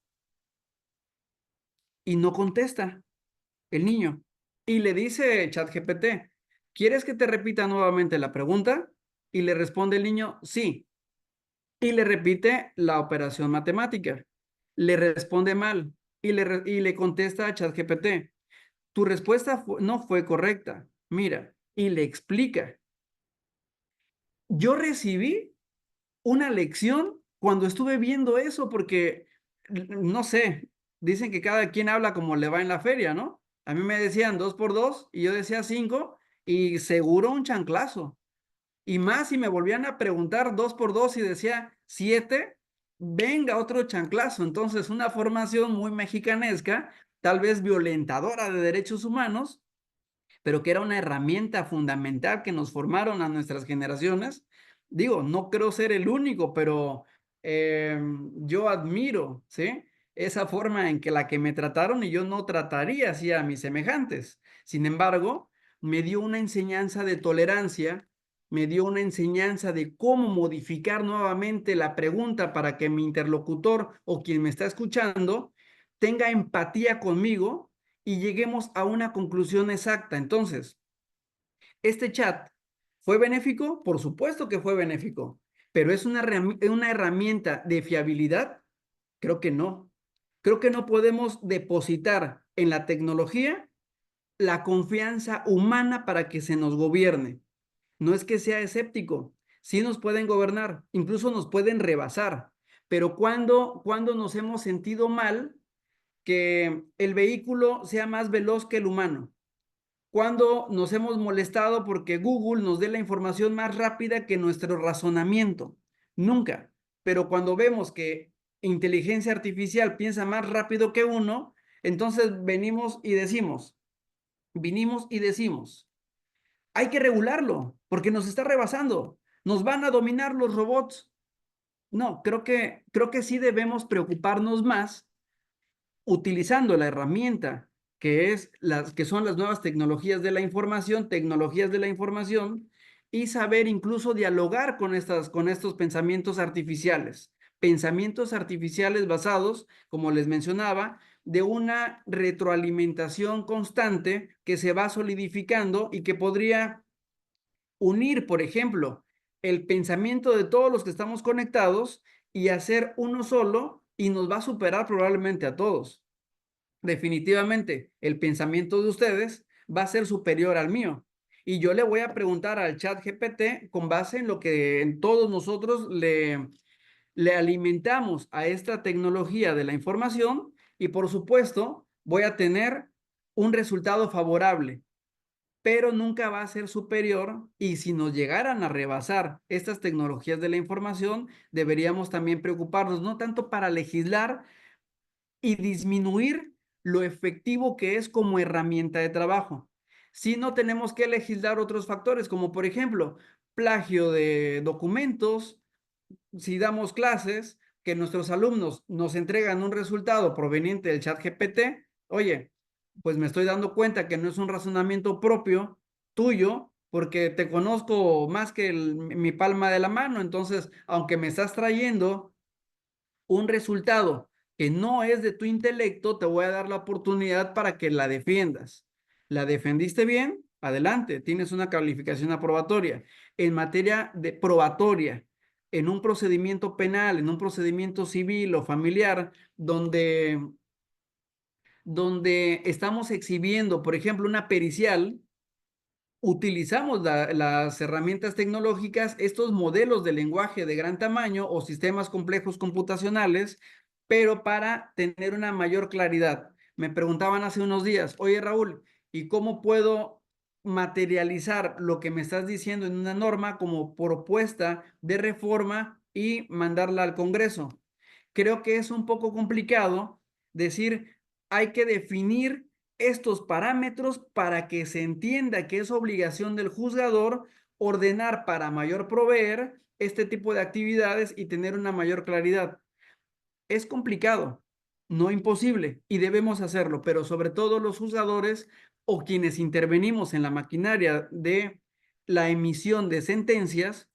Y no contesta el niño. Y le dice ChatGPT, ¿quieres que te repita nuevamente la pregunta? Y le responde el niño, sí. Y le repite la operación matemática. Le responde mal y le contesta a ChatGPT, tu respuesta no fue correcta. Mira, y le explica. Yo recibí una lección cuando estuve viendo eso porque, no sé, dicen que cada quien habla como le va en la feria, ¿no? A mí me decían 2 por 2 y yo decía 5 y seguro un chanclazo. Y más si me volvían a preguntar 2 por 2 y decía 7, venga otro chanclazo. Entonces, una formación muy mexicanesca, tal vez violentadora de derechos humanos, pero que era una herramienta fundamental que nos formaron a nuestras generaciones. Digo, no creo ser el único, pero yo admiro, ¿sí? Esa forma en que la que me trataron y yo no trataría así a mis semejantes. Sin embargo, me dio una enseñanza de tolerancia, me dio una enseñanza de cómo modificar nuevamente la pregunta para que mi interlocutor o quien me está escuchando tenga empatía conmigo y lleguemos a una conclusión exacta. Entonces, ¿este chat fue benéfico? Por supuesto que fue benéfico, pero ¿es una herramienta de fiabilidad? Creo que no. Creo que no podemos depositar en la tecnología la confianza humana para que se nos gobierne. No es que sea escéptico, sí nos pueden gobernar, incluso nos pueden rebasar, pero cuando nos hemos sentido mal que el vehículo sea más veloz que el humano, cuando nos hemos molestado porque Google nos dé la información más rápida que nuestro razonamiento. Nunca. Pero cuando vemos que inteligencia artificial piensa más rápido que uno, entonces vinimos y decimos, hay que regularlo porque nos está rebasando, nos van a dominar los robots. No, creo que sí debemos preocuparnos más utilizando la herramienta que son las nuevas tecnologías de la información, y saber incluso dialogar con estos pensamientos artificiales basados, como les mencionaba, de una retroalimentación constante que se va solidificando y que podría unir, por ejemplo, el pensamiento de todos los que estamos conectados y hacer uno solo, y nos va a superar probablemente a todos. Definitivamente, el pensamiento de ustedes va a ser superior al mío. Y yo le voy a preguntar al chat GPT con base en lo que en todos nosotros le alimentamos a esta tecnología de la información, y por supuesto voy a tener un resultado favorable, pero nunca va a ser superior. Y si nos llegaran a rebasar estas tecnologías de la información, deberíamos también preocuparnos, no tanto para legislar y disminuir lo efectivo que es como herramienta de trabajo, sino tenemos que legislar otros factores, como por ejemplo, plagio de documentos. Si damos clases, que nuestros alumnos nos entregan un resultado proveniente del chat GPT, oye, pues me estoy dando cuenta que no es un razonamiento propio tuyo, porque te conozco más que mi palma de la mano. Entonces, aunque me estás trayendo un resultado que no es de tu intelecto, te voy a dar la oportunidad para que la defiendas. ¿La defendiste bien? Adelante, tienes una calificación aprobatoria. En materia de probatoria, en un procedimiento penal, en un procedimiento civil o familiar, donde estamos exhibiendo, por ejemplo, una pericial, utilizamos las herramientas tecnológicas, estos modelos de lenguaje de gran tamaño o sistemas complejos computacionales, pero para tener una mayor claridad. Me preguntaban hace unos días, oye Raúl, ¿y cómo puedo materializar lo que me estás diciendo en una norma como propuesta de reforma y mandarla al Congreso? Creo que es un poco complicado decir, hay que definir estos parámetros para que se entienda que es obligación del juzgador ordenar para mayor proveer este tipo de actividades y tener una mayor claridad. Es complicado, no imposible, y debemos hacerlo, pero sobre todo los juzgadores o quienes intervenimos en la maquinaria de la emisión de sentencias,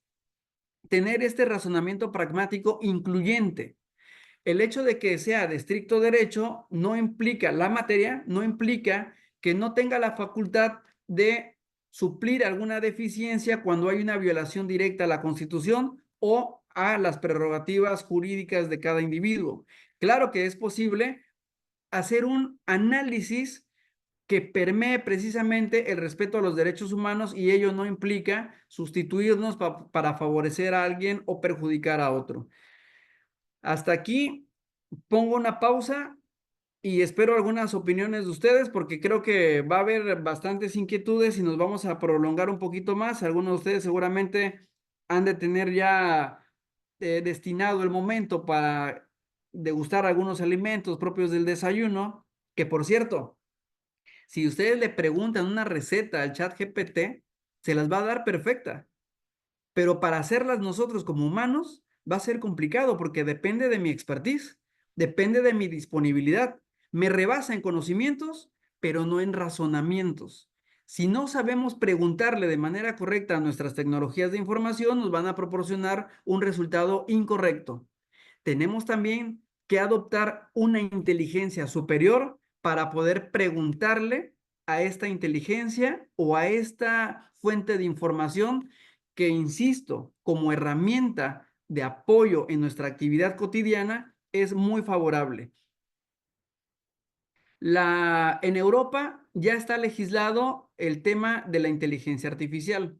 tener este razonamiento pragmático incluyente. El hecho de que sea de estricto derecho no implica, la materia no implica que no tenga la facultad de suplir alguna deficiencia cuando hay una violación directa a la Constitución o a las prerrogativas jurídicas de cada individuo. Claro que es posible hacer un análisis que permee precisamente el respeto a los derechos humanos, y ello no implica sustituirnos para favorecer a alguien o perjudicar a otro. Hasta aquí pongo una pausa y espero algunas opiniones de ustedes, porque creo que va a haber bastantes inquietudes y nos vamos a prolongar un poquito más. Algunos de ustedes seguramente han de tener ya destinado el momento para degustar algunos alimentos propios del desayuno, que por cierto, si ustedes le preguntan una receta al chat GPT, se las va a dar perfecta, pero para hacerlas nosotros como humanos va a ser complicado porque depende de mi expertise, depende de mi disponibilidad. Me rebasa en conocimientos, pero no en razonamientos. Si no sabemos preguntarle de manera correcta a nuestras tecnologías de información, nos van a proporcionar un resultado incorrecto. Tenemos también que adoptar una inteligencia superior para poder preguntarle a esta inteligencia o a esta fuente de información que, insisto, como herramienta de apoyo en nuestra actividad cotidiana, es muy favorable. En Europa ya está legislado el tema de la inteligencia artificial.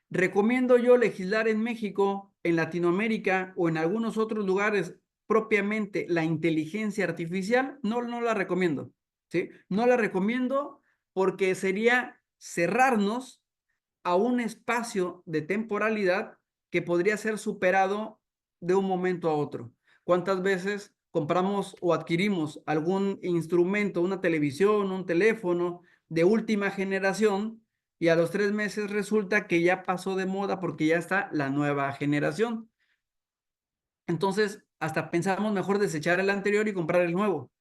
¿Recomiendo yo legislar en México, en Latinoamérica o en algunos otros lugares propiamente la inteligencia artificial? No, no la recomiendo, ¿sí? No la recomiendo porque sería cerrarnos a un espacio de temporalidad que podría ser superado de un momento a otro. ¿Cuántas veces compramos o adquirimos algún instrumento, una televisión, un teléfono de última generación, y a los 3 meses resulta que ya pasó de moda porque ya está la nueva generación? Entonces, hasta pensamos mejor desechar el anterior y comprar el nuevo.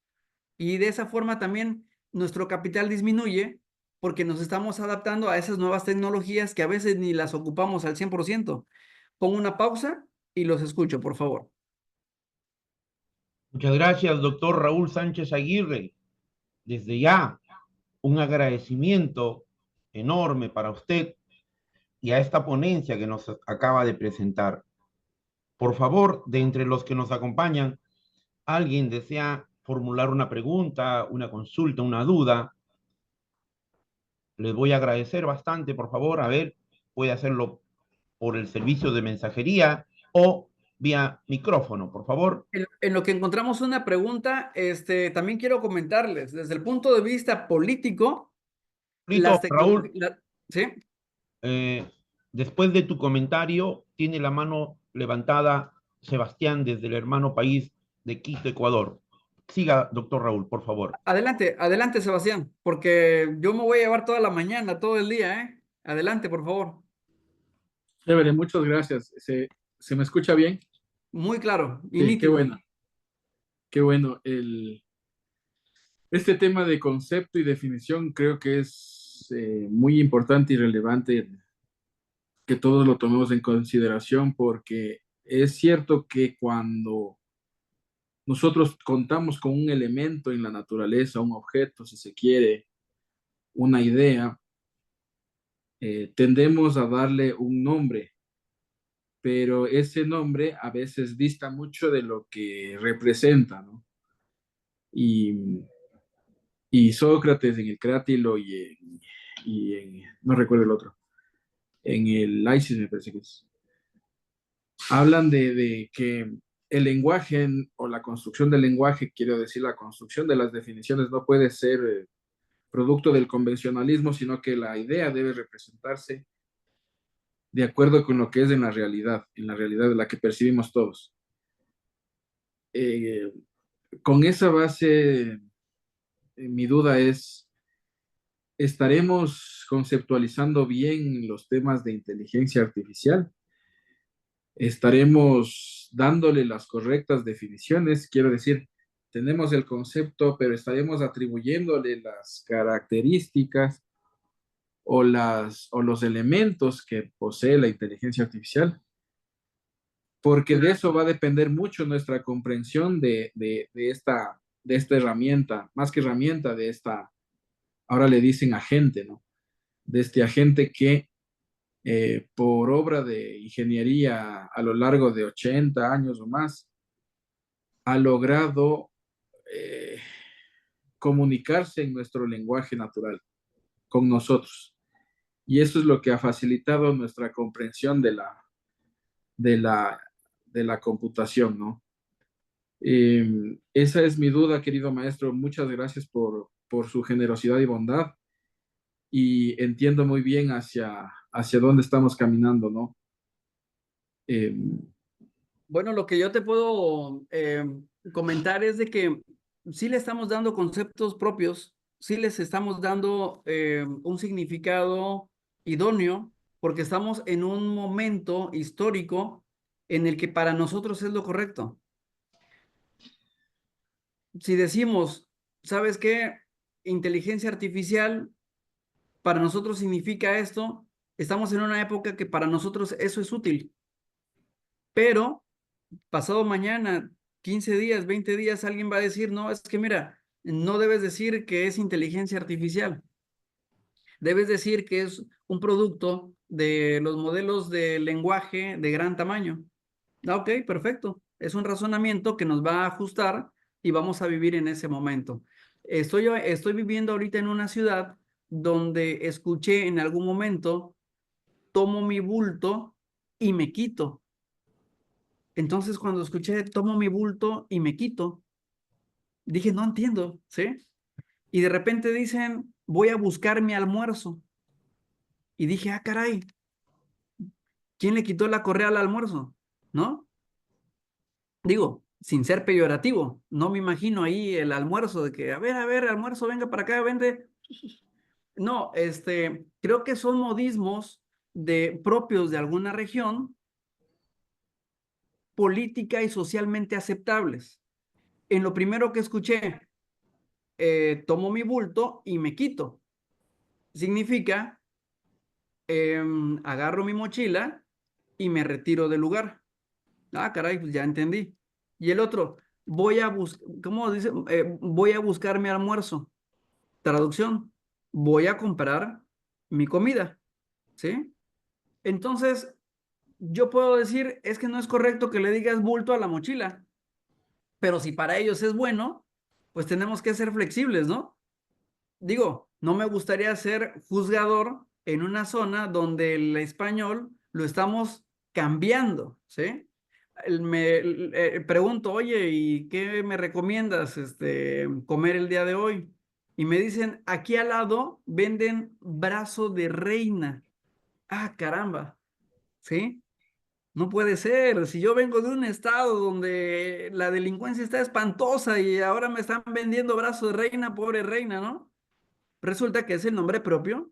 Y de esa forma también nuestro capital disminuye porque nos estamos adaptando a esas nuevas tecnologías que a veces ni las ocupamos al 100%. Pongo una pausa y los escucho, por favor. Muchas gracias, doctor Raúl Sánchez Aguirre. Desde ya, un agradecimiento enorme para usted y a esta ponencia que nos acaba de presentar. Por favor, de entre los que nos acompañan, alguien desea formular una pregunta, una consulta, una duda, les voy a agradecer bastante, por favor. A ver, puede hacerlo por el servicio de mensajería o vía micrófono, por favor. En lo que encontramos una pregunta, también quiero comentarles, desde el punto de vista político, las Raúl, tecnologías, ¿sí? eh, después de tu comentario, tiene la mano levantada Sebastián desde el hermano país de Quito, Ecuador. Siga, doctor Raúl, por favor. Adelante, adelante, Sebastián, porque yo me voy a llevar toda la mañana, todo el día, ¿eh? Adelante, por favor. Chévere, muchas gracias. ¿Se me escucha bien? Muy claro y Sí, qué nítido. bueno. Qué bueno. Este tema de concepto y definición creo que es muy importante y relevante que todos lo tomemos en consideración porque es cierto que cuando nosotros contamos con un elemento en la naturaleza, un objeto, si se quiere, una idea, tendemos a darle un nombre, pero ese nombre a veces dista mucho de lo que representa, ¿no? Y, y Sócrates en el Crátilo no recuerdo el otro, en el Lysis me parece que es, hablan de que el lenguaje o la construcción del lenguaje, quiero decir, la construcción de las definiciones no puede ser producto del convencionalismo, sino que la idea debe representarse de acuerdo con lo que es en la realidad de la que percibimos todos. Eh, con esa base, mi duda es, ¿estaremos conceptualizando bien los temas de inteligencia artificial? ¿Estaremos dándole las correctas definiciones? Quiero decir, tenemos el concepto, pero estaremos atribuyéndole las características o los elementos que posee la inteligencia artificial, porque de eso va a depender mucho nuestra comprensión de esta herramienta, más que herramienta, de esta, ahora le dicen agente, ¿no? De este agente que por obra de ingeniería a lo largo de 80 años o más, ha logrado eh, comunicarse en nuestro lenguaje natural con nosotros. Y eso es lo que ha facilitado nuestra comprensión de la, de la computación, ¿no? Esa es mi duda, querido maestro. Muchas gracias por su generosidad y bondad. Y entiendo muy bien hacia dónde estamos caminando, ¿no? Eh, Bueno, lo que yo te puedo comentar es de que sí le estamos dando conceptos propios, sí les estamos dando un significado idóneo, porque estamos en un momento histórico en el que para nosotros es lo correcto. Si decimos, ¿sabes qué? Inteligencia artificial para nosotros significa esto, estamos en una época que para nosotros eso es útil, pero pasado mañana, 15 días, 20 días, alguien va a decir, no, es que mira, no debes decir que es inteligencia artificial, debes decir que es un producto de los modelos de lenguaje de gran tamaño. Ok, perfecto. Es un razonamiento que nos va a ajustar y vamos a vivir en ese momento. Estoy viviendo ahorita en una ciudad donde escuché en algún momento, tomo mi bulto y me quito. Entonces, cuando escuché, tomo mi bulto y me quito, dije, no entiendo, ¿sí? Y de repente dicen, voy a buscar mi almuerzo. Y dije, ah, caray, ¿quién le quitó la correa al almuerzo? ¿No? Digo, sin ser peyorativo, no me imagino ahí el almuerzo de que, a ver, almuerzo, venga para acá, vende. No, creo que son modismos propios de alguna región, política y socialmente aceptables. En lo primero que escuché, tomo mi bulto y me quito. Significa, agarro mi mochila y me retiro del lugar. Ah, caray, pues ya entendí. Y el otro, ¿cómo dice? Voy a buscar mi almuerzo. Traducción, voy a comprar mi comida, ¿sí? Entonces, yo puedo decir, es que no es correcto que le digas bulto a la mochila, pero si para ellos es bueno, pues tenemos que ser flexibles, ¿no? Digo, no me gustaría ser juzgador en una zona donde el español lo estamos cambiando, ¿sí? Pregunto, oye, ¿y qué me recomiendas comer el día de hoy? Y me dicen, aquí al lado venden brazo de reina. Ah, caramba, ¿sí? No puede ser. Si yo vengo de un estado donde la delincuencia está espantosa y ahora me están vendiendo brazo de reina, pobre reina, ¿no? Resulta que es el nombre propio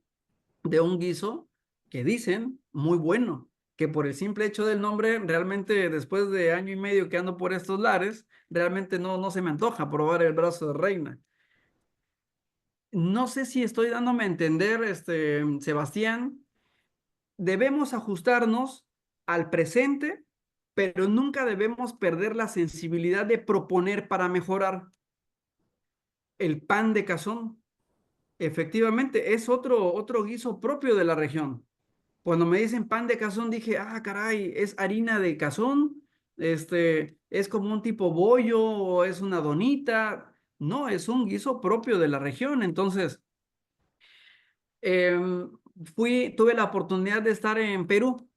de un guiso que dicen muy bueno, que por el simple hecho del nombre, realmente después de año y medio que ando por estos lares, realmente no se me antoja probar el brazo de reina. no sé si estoy dándome a entender, Sebastián, debemos ajustarnos al presente, pero nunca debemos perder la sensibilidad de proponer para mejorar. El pan de cazón, efectivamente, es otro guiso propio de la región. Cuando me dicen pan de cazón, dije, ah, caray, es harina de cazón, es como un tipo bollo o es una donita. No, es un guiso propio de la región. Entonces, em, tuve la oportunidad de estar en Perú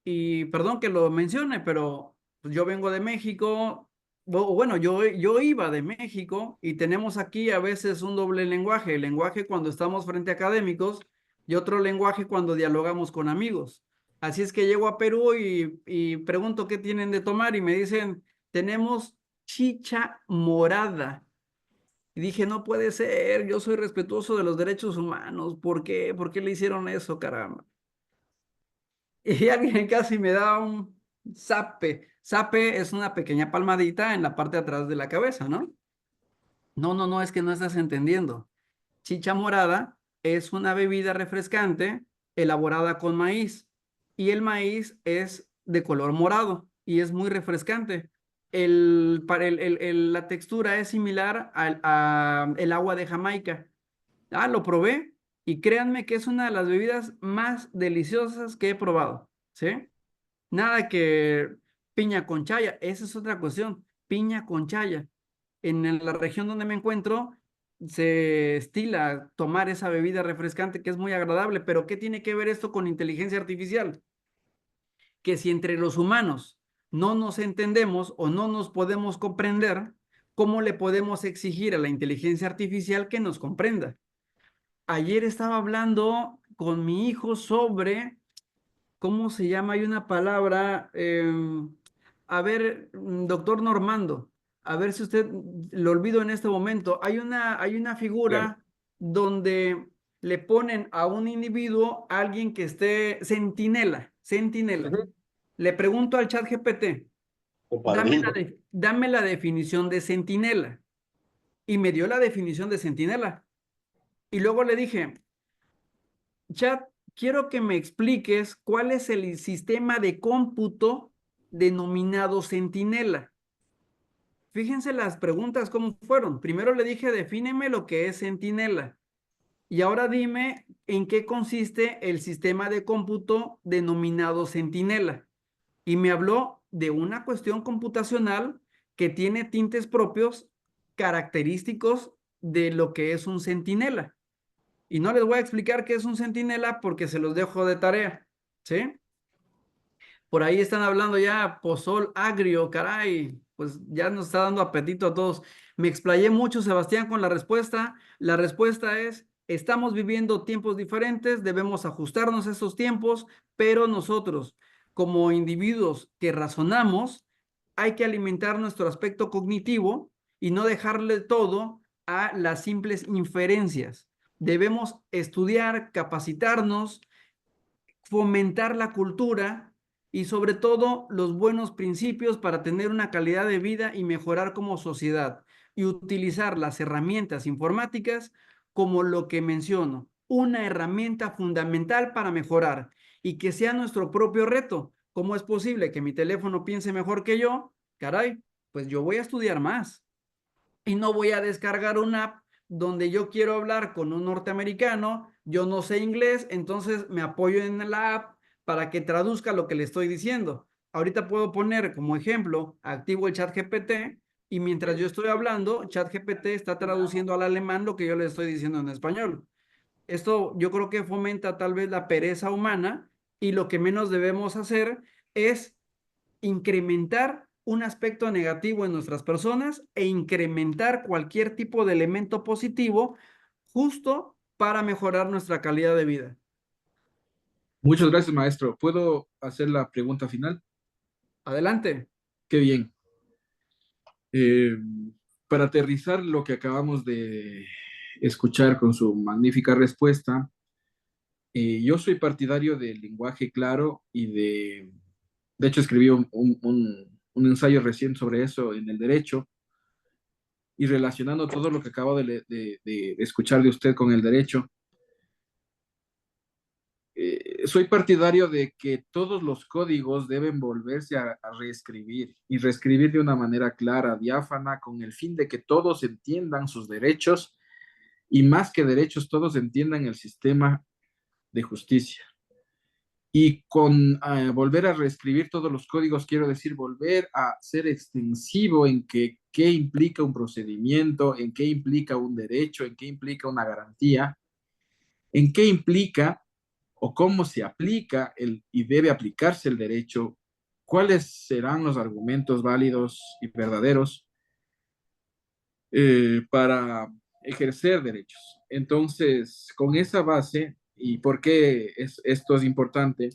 y perdón que lo mencione, pero pues, yo vengo de México, bueno, yo iba de México y tenemos aquí a veces un doble lenguaje, el lenguaje cuando estamos frente a académicos y otro lenguaje cuando dialogamos con amigos. Así es que llego a Perú y pregunto qué tienen de tomar y me dicen, tenemos chicha morada. Y dije, no puede ser, yo soy respetuoso de los derechos humanos. ¿Por qué? ¿Por qué le hicieron eso, caramba? Y alguien casi me da un zape. Zape es una pequeña palmadita en la parte de atrás de la cabeza, ¿no? No, no, no, es que no estás entendiendo. Chicha morada es una bebida refrescante elaborada con maíz y el maíz es de color morado y es muy refrescante. La textura es similar a el agua de Jamaica. Ah, lo probé y créanme que es una de las bebidas más deliciosas que he probado, ¿sí? Nada que piña con chaya, esa es otra cuestión, piña con chaya. En la región donde me encuentro se estila tomar esa bebida refrescante que es muy agradable, pero ¿qué tiene que ver esto con inteligencia artificial? Que si entre los humanos no nos entendemos o no nos podemos comprender, ¿cómo le podemos exigir a la inteligencia artificial que nos comprenda? Ayer estaba hablando con mi hijo sobre, ¿cómo se llama? Hay una palabra, a ver, doctor Normando, a ver si usted lo olvido en este momento. Hay una Claro. figura donde le ponen a un individuo, a alguien que esté centinela, centinela. Ujú. Le pregunto al chat GPT, O padrino. dame la definición de centinela. Y me dio la definición de centinela. Y luego le dije, chat, quiero que me expliques cuál es el sistema de cómputo denominado centinela. Fíjense las preguntas cómo fueron. Primero le dije, defíneme lo que es centinela. Y ahora dime en qué consiste el sistema de cómputo denominado centinela. Y me habló de una cuestión computacional que tiene tintes propios característicos de lo que es un centinela. Y no les voy a explicar qué es un centinela porque se los dejo de tarea, ¿sí? Por ahí están hablando ya pozol agrio, caray, pues ya nos está dando apetito a todos. Me explayé mucho, Sebastián, con la respuesta. La respuesta es, estamos viviendo tiempos diferentes, debemos ajustarnos a esos tiempos, pero nosotros, como individuos que razonamos, hay que alimentar nuestro aspecto cognitivo y no dejarle todo a las simples inferencias. Debemos estudiar, capacitarnos, fomentar la cultura y sobre todo los buenos principios para tener una calidad de vida y mejorar como sociedad y utilizar las herramientas informáticas como lo que menciono, una herramienta fundamental para mejorar y que sea nuestro propio reto. ¿Cómo es posible que mi teléfono piense mejor que yo? Caray, pues yo voy a estudiar más y no voy a descargar una app donde yo quiero hablar con un norteamericano, yo no sé inglés, entonces me apoyo en la app para que traduzca lo que le estoy diciendo. Ahorita puedo poner como ejemplo, activo el chat GPT y mientras yo estoy hablando, chat GPT está traduciendo al alemán lo que yo le estoy diciendo en español. Esto yo creo que fomenta tal vez la pereza humana y lo que menos debemos hacer es incrementar un aspecto negativo en nuestras personas e incrementar cualquier tipo de elemento positivo justo para mejorar nuestra calidad de vida. Muchas gracias, maestro. ¿Puedo hacer la pregunta final? Adelante. Qué bien. Eh, para aterrizar lo que acabamos de escuchar con su magnífica respuesta, yo soy partidario del lenguaje claro y de hecho escribí un ensayo recién sobre eso en el derecho, y relacionando todo lo que acabo de escuchar de usted con el derecho, soy partidario de que todos los códigos deben volverse a reescribir y reescribir de una manera clara, diáfana, con el fin de que todos entiendan sus derechos y más que derechos, todos entiendan el sistema de justicia. Y con volver a reescribir todos los códigos, quiero decir, volver a ser extensivo en que, qué implica un procedimiento, en qué implica un derecho, en qué implica una garantía, en qué implica o cómo se aplica y debe aplicarse el derecho, cuáles serán los argumentos válidos y verdaderos para ejercer derechos. Entonces, con esa base, ¿y por qué esto es importante?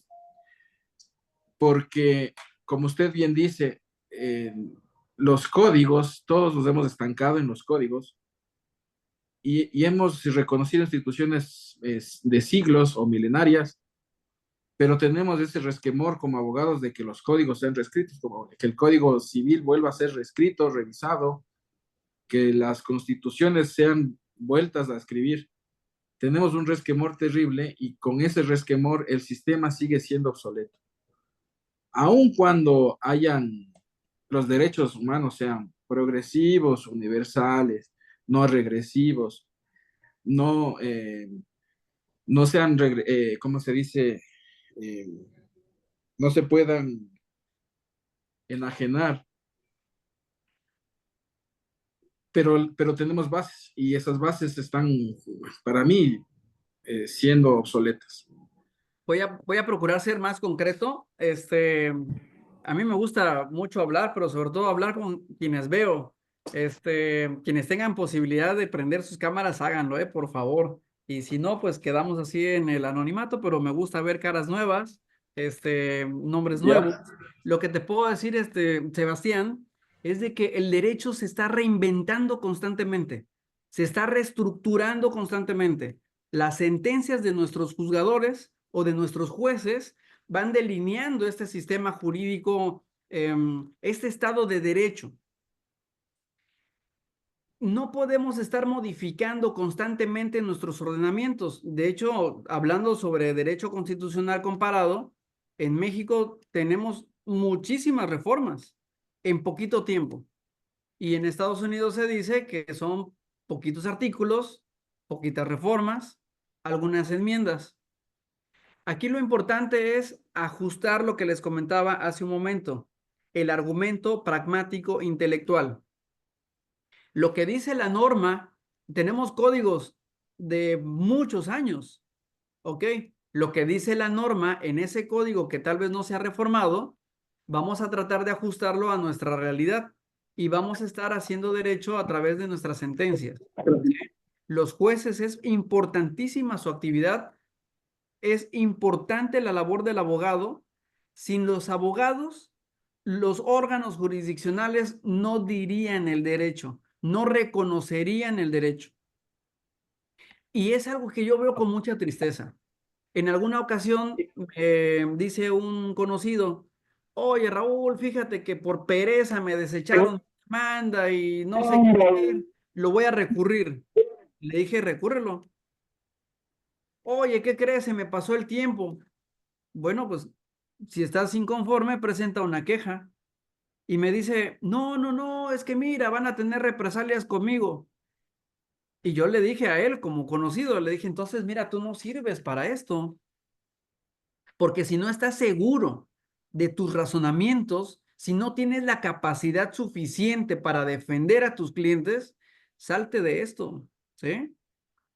Porque, como usted bien dice, los códigos, todos nos hemos estancado en los códigos y hemos reconocido instituciones de siglos o milenarias, pero tenemos ese resquemor como abogados de que los códigos sean reescritos, como que el Código Civil vuelva a ser reescrito, revisado, que las constituciones sean vueltas a escribir. Tenemos un resquemor terrible y con ese resquemor el sistema sigue siendo obsoleto. Aun cuando los derechos humanos sean progresivos, universales, no regresivos, no, no sean, ¿cómo se dice? Eh, no se puedan enajenar, pero tenemos bases y esas bases están, para mí, siendo obsoletas. Voy a procurar ser más concreto. A mí me gusta mucho hablar, pero sobre todo hablar con quienes veo. Quienes tengan posibilidad de prender sus cámaras, háganlo, por favor. Y si no, pues quedamos así en el anonimato, pero me gusta ver caras nuevas, nombres nuevos. Lo que te puedo decir, Sebastián, es de que el derecho se está reinventando constantemente, se está reestructurando constantemente. Las sentencias de nuestros juzgadores o de nuestros jueces van delineando este sistema jurídico, este estado de derecho. No podemos estar modificando constantemente nuestros ordenamientos. De hecho, hablando sobre derecho constitucional comparado, en México tenemos muchísimas reformas en poquito tiempo. Y en Estados Unidos se dice que son poquitos artículos, poquitas reformas, algunas enmiendas. Aquí lo importante es ajustar lo que les comentaba hace un momento, el argumento pragmático intelectual. Lo que dice la norma, tenemos códigos de muchos años, ¿ok? Lo que dice la norma en ese código que tal vez no se ha reformado, vamos a tratar de ajustarlo a nuestra realidad y vamos a estar haciendo derecho a través de nuestras sentencias. Los jueces, es importantísima su actividad, es importante la labor del abogado. Sin los abogados, los órganos jurisdiccionales no dirían el derecho, no reconocerían el derecho. Y es algo que yo veo con mucha tristeza. En alguna ocasión dice un conocido, oye Raúl, fíjate que por pereza me desecharon mi demanda y no sé qué hacer, lo voy a recurrir. Le dije, recúrrelo. Oye, ¿qué crees? Se me pasó el tiempo. Bueno, pues si estás inconforme, presenta una queja. Y me dice, no, no, no, es que mira, van a tener represalias conmigo. Y yo le dije a él, como conocido, le dije, entonces, mira, tú no sirves para esto. Porque si no estás seguro de tus razonamientos, si no tienes la capacidad suficiente para defender a tus clientes, salte de esto, ¿sí?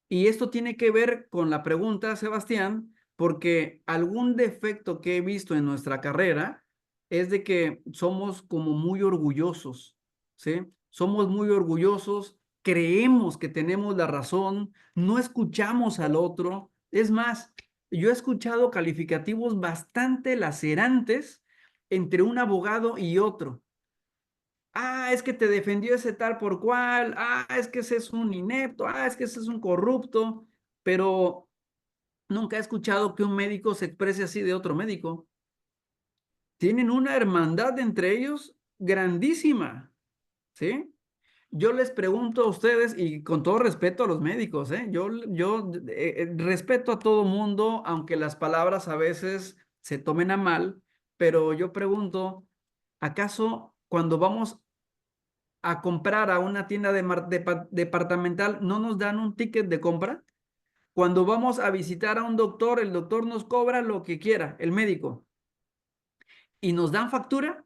Y esto tiene que ver con la pregunta, Sebastián, porque algún defecto que he visto en nuestra carrera es de que somos como muy orgullosos, ¿sí? Somos muy orgullosos, creemos que tenemos la razón, no escuchamos al otro. Es más, yo he escuchado calificativos bastante lacerantes entre un abogado y otro. Ah, es que te defendió ese tal por cual, ah, es que ese es un inepto, ah, es que ese es un corrupto, pero nunca he escuchado que un médico se exprese así de otro médico. Tienen una hermandad entre ellos grandísima, ¿sí? Yo les pregunto a ustedes, y con todo respeto a los médicos, yo respeto a todo mundo, aunque las palabras a veces se tomen a mal, pero yo pregunto, ¿acaso cuando vamos a comprar a una tienda departamental no nos dan un ticket de compra? Cuando vamos a visitar a un doctor, el doctor nos cobra lo que quiera, el médico, y nos dan factura.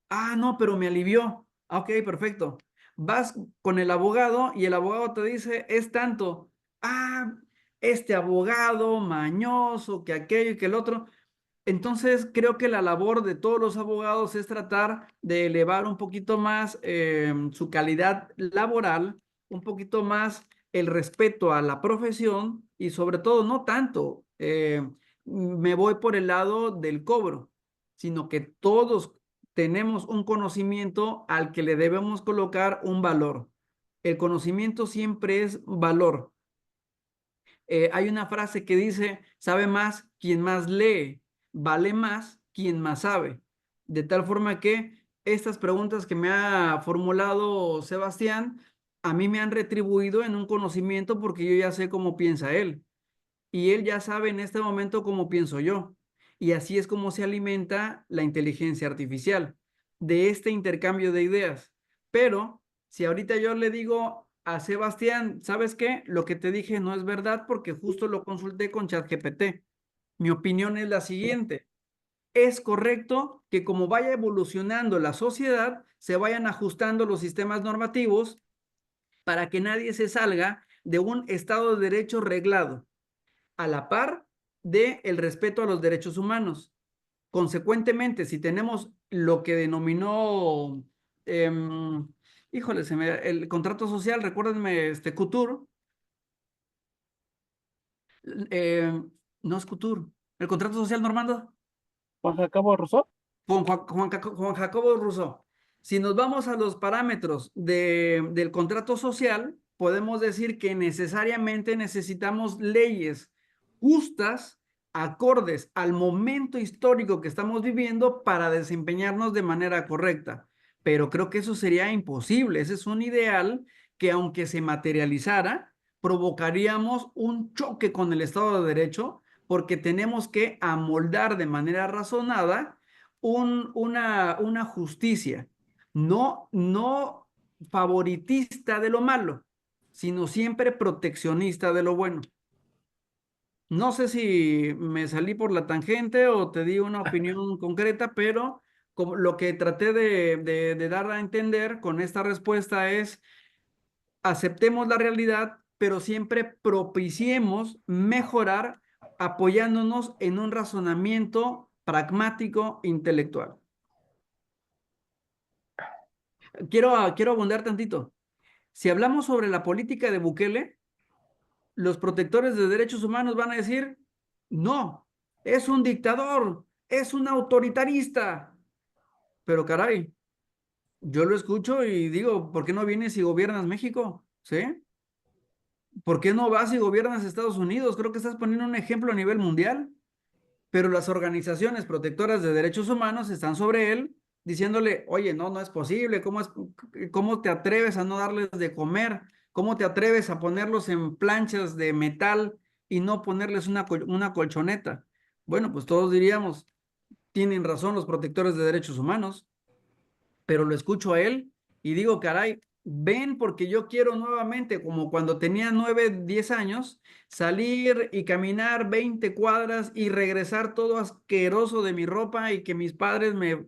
Ah, no, pero me alivió. Ah, ok, perfecto. Vas con el abogado y el abogado te dice, es tanto. Ah, este abogado mañoso, que aquello y que el otro. Entonces, creo que la labor de todos los abogados es tratar de elevar un poquito más su calidad laboral, un poquito más el respeto a la profesión y sobre todo no tanto me voy por el lado del cobro, sino que todos tenemos un conocimiento al que le debemos colocar un valor. El conocimiento siempre es valor. Hay una frase que dice, sabe más quien más lee, vale más quien más sabe. De tal forma que estas preguntas que me ha formulado Sebastián, a mí me han retribuido en un conocimiento porque yo ya sé cómo piensa él y él ya sabe en este momento cómo pienso yo. Y así es como se alimenta la inteligencia artificial, de este intercambio de ideas. Pero si ahorita yo le digo a Sebastián, ¿sabes qué? Lo que te dije no es verdad porque justo lo consulté con ChatGPT. Mi opinión es la siguiente. Es correcto que como vaya evolucionando la sociedad, se vayan ajustando los sistemas normativos para que nadie se salga de un Estado de Derecho reglado a la par de el respeto a los derechos humanos. Consecuentemente, si tenemos lo que denominó, híjole, el contrato social, recuérdenme, Couture, eh, no es Couture, el contrato social, Normando. Juan Jacobo Rousseau. Juan Jacobo Rousseau. Si nos vamos a los parámetros del contrato social, podemos decir que necesariamente necesitamos leyes justas, acordes al momento histórico que estamos viviendo para desempeñarnos de manera correcta. Pero creo que eso sería imposible. Ese es un ideal que aunque se materializara, provocaríamos un choque con el Estado de Derecho porque tenemos que amoldar de manera razonada una justicia, no favoritista de lo malo, sino siempre proteccionista de lo bueno. No sé si me salí por la tangente o te di una opinión concreta, pero como lo que traté de dar a entender con esta respuesta es aceptemos la realidad, pero siempre propiciemos mejorar apoyándonos en un razonamiento pragmático intelectual. Quiero abundar tantito. Si hablamos sobre la política de Bukele, los protectores de derechos humanos van a decir, no, es un dictador, es un autoritarista. Pero caray, yo lo escucho y digo, ¿por qué no vienes y gobiernas México? ¿Sí? ¿Por qué no vas y gobiernas Estados Unidos? Creo que estás poniendo un ejemplo a nivel mundial, pero las organizaciones protectoras de derechos humanos están sobre él diciéndole, oye, no, no es posible, ¿cómo te atreves a no darles de comer? ¿Cómo te atreves a ponerlos en planchas de metal y no ponerles una colchoneta? Bueno, pues todos diríamos, tienen razón los protectores de derechos humanos, pero lo escucho a él y digo, caray, ven porque yo quiero nuevamente, como cuando tenía 9, 10 años, salir y caminar 20 cuadras y regresar todo asqueroso de mi ropa y que mis padres me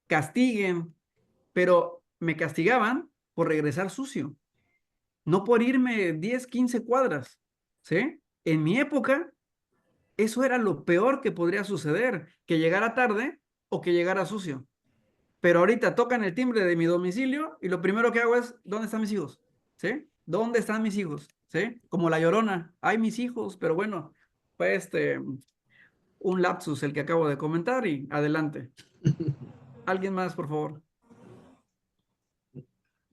castiguen, pero me castigaban por regresar sucio, no por irme 10, 15 cuadras, ¿sí? En mi época, eso era lo peor que podría suceder, que llegara tarde o que llegara sucio. Pero ahorita tocan el timbre de mi domicilio y lo primero que hago es, ¿dónde están mis hijos? ¿Sí? ¿Dónde están mis hijos? ¿Sí? Como la Llorona, hay mis hijos, pero bueno, fue un lapsus el que acabo de comentar y adelante. ¿Alguien más, por favor?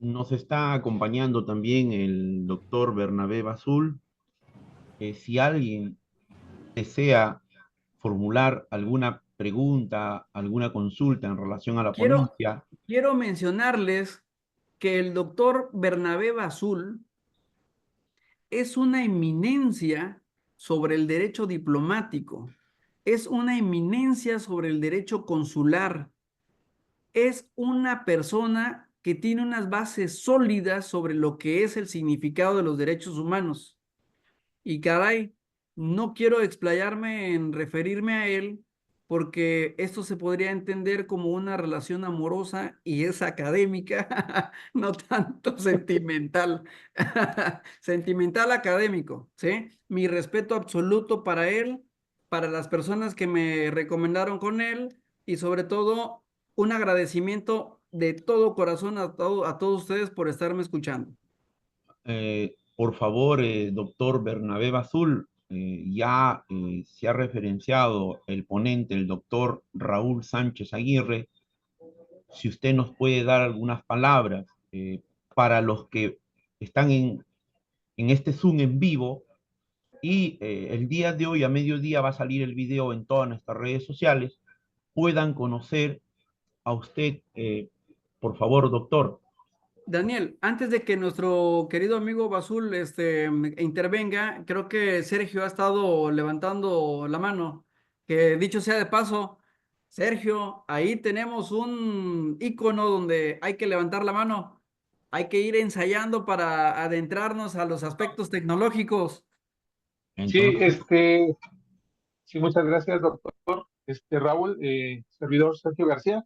Nos está acompañando también el doctor Bernabé Basul. Si alguien desea formular alguna pregunta, alguna consulta en relación a la Quiero, ponencia, quiero mencionarles que el doctor Bernabé Bazul es una eminencia sobre el derecho diplomático, es una eminencia sobre el derecho consular, es una persona que tiene unas bases sólidas sobre lo que es el significado de los derechos humanos. Y caray, no quiero explayarme en referirme a él porque esto se podría entender como una relación amorosa y es académica, no tanto sentimental. Sentimental académico, ¿sí? Mi respeto absoluto para él, para las personas que me recomendaron con él y sobre todo un agradecimiento de todo corazón a todos ustedes por estarme escuchando. Por favor, doctor Bernabé Bazul, ya se ha referenciado el ponente, el doctor Raúl Sánchez Aguirre. Si usted nos puede dar algunas palabras para los que están en este Zoom en vivo y el día de hoy a mediodía va a salir el video en todas nuestras redes sociales, puedan conocer a usted, por favor, doctor. Daniel, antes de que nuestro querido amigo Basul intervenga, creo que Sergio ha estado levantando la mano. Que dicho sea de paso, Sergio, ahí tenemos un icono donde hay que levantar la mano. Hay que ir ensayando para adentrarnos a los aspectos tecnológicos. Sí, Entonces, sí, muchas gracias, doctor. Raúl, servidor Sergio García,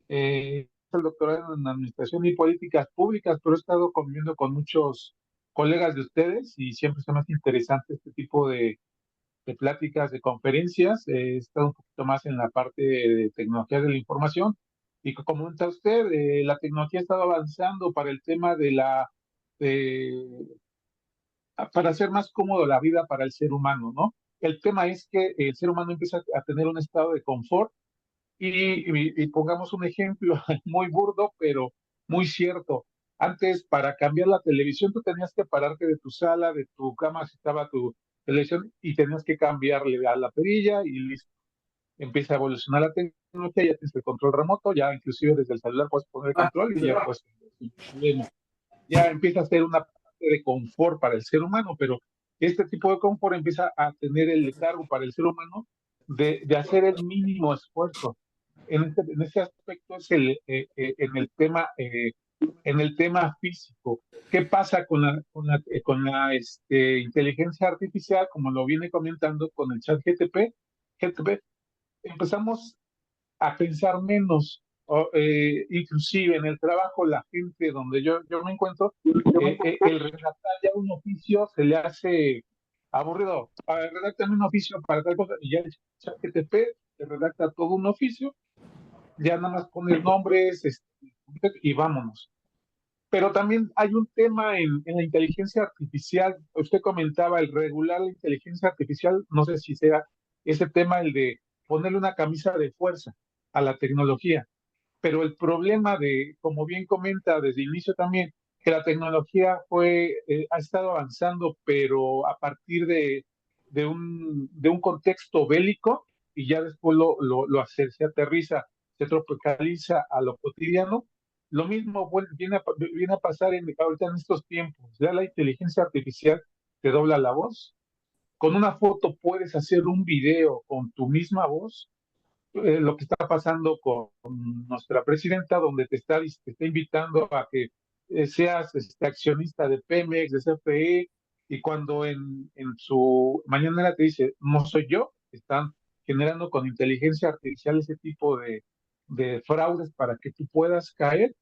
el doctorado en Administración y Políticas Públicas, pero he estado conviviendo con muchos colegas de ustedes y siempre es más interesante este tipo de pláticas, de conferencias. He estado un poquito más en la parte de tecnología de la información y como comenta usted, la tecnología ha estado avanzando para el tema de para hacer más cómodo la vida para el ser humano, ¿no? El tema es que el ser humano empieza a tener un estado de confort y pongamos un ejemplo muy burdo, pero muy cierto. Antes, para cambiar la televisión, tú tenías que pararte de tu sala, de tu cama, si estaba tu televisión, y tenías que cambiarle a la perilla y listo. Empieza a evolucionar la tecnología, ya tienes el control remoto, ya inclusive desde el celular puedes poner el control y ya pues sin problema. Ya empieza a ser una parte de confort para el ser humano, pero este tipo de confort empieza a tener el cargo para el ser humano de hacer el mínimo esfuerzo. En este aspecto es en el tema físico. ¿Qué pasa con la inteligencia artificial? Como lo viene comentando con el chat GTP, empezamos a pensar menos. Inclusive en el trabajo, la gente donde yo me encuentro, el redactar ya un oficio se le hace aburrido. Redactan un oficio para tal cosa y ya el ChatGPT te redacta todo un oficio, ya nada más pones nombres y vámonos. Pero también hay un tema en la inteligencia artificial. Usted comentaba el regular la inteligencia artificial, no sé si sea ese tema el de ponerle una camisa de fuerza a la tecnología. Pero el problema de, como bien comenta desde el inicio también, que la tecnología ha estado avanzando, pero a partir de un contexto bélico y ya después se aterriza, se tropicaliza a lo cotidiano. Lo mismo viene a pasar ahorita en estos tiempos. Ya la inteligencia artificial te dobla la voz. Con una foto puedes hacer un video con tu misma voz, lo que está pasando con nuestra presidenta, donde te está invitando a que seas accionista de Pemex, de CFE, y cuando en su mañanera te dice, no soy yo, están generando con inteligencia artificial ese tipo de fraudes para que tú puedas caer.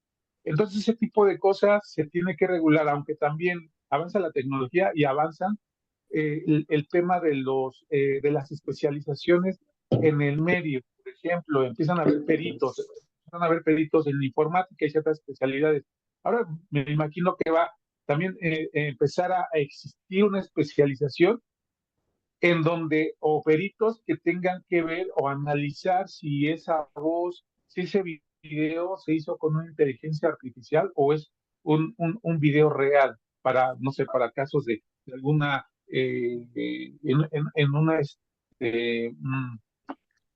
Entonces ese tipo de cosas se tiene que regular, aunque también avanza la tecnología y avanzan el tema de las especializaciones en el medio. Por ejemplo, empiezan a haber peritos en informática y ciertas especialidades. Ahora me imagino que va también empezar a existir una especialización en donde, o peritos que tengan que ver o analizar si esa voz, si ese video se hizo con una inteligencia artificial o es un video real para, no sé, para casos de alguna, en una,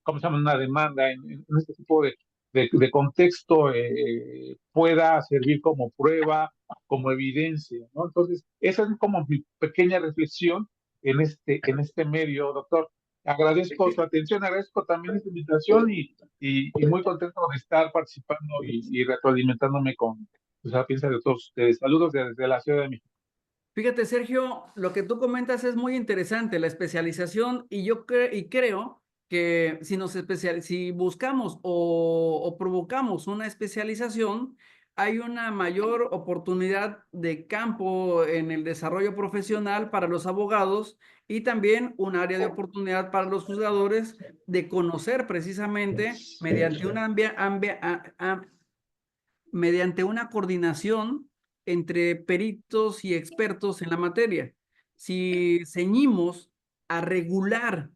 ¿cómo se llama? Una demanda, en este tipo de contexto pueda servir como prueba, como evidencia, ¿no? Entonces, esa es como mi pequeña reflexión en este medio, doctor. Agradezco su atención, agradezco también esta invitación y muy contento de estar participando y retroalimentándome con la piensa de todos ustedes. Saludos desde la Ciudad de México. Fíjate, Sergio, lo que tú comentas es muy interesante, la especialización, y yo creo que si buscamos o provocamos una especialización, hay una mayor oportunidad de campo en el desarrollo profesional para los abogados y también un área de oportunidad para los juzgadores de conocer precisamente mediante una coordinación entre peritos y expertos en la materia. Si ceñimos a regular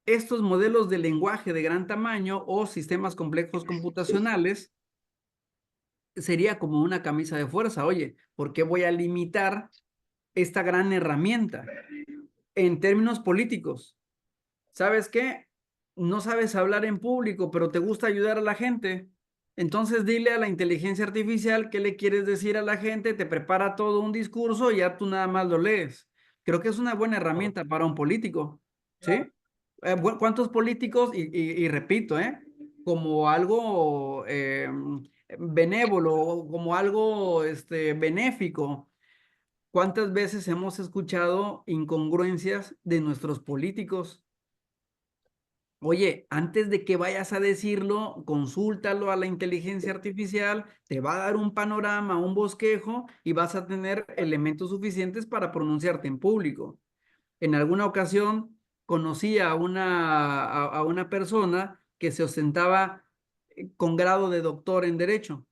estos modelos de lenguaje de gran tamaño o sistemas complejos computacionales, sería como una camisa de fuerza. Oye, ¿por qué voy a limitar esta gran herramienta? En términos políticos, ¿sabes qué? No sabes hablar en público, pero te gusta ayudar a la gente. Entonces dile a la inteligencia artificial qué le quieres decir a la gente, te prepara todo un discurso y ya tú nada más lo lees. Creo que es una buena herramienta para un político, ¿sí? ¿Cuántos políticos, y repito, como algo benévolo, como algo benéfico, cuántas veces hemos escuchado incongruencias de nuestros políticos? Oye, antes de que vayas a decirlo, consúltalo a la inteligencia artificial, te va a dar un panorama, un bosquejo y vas a tener elementos suficientes para pronunciarte en público. En alguna ocasión conocí a una persona que se ostentaba con grado de doctor en Derecho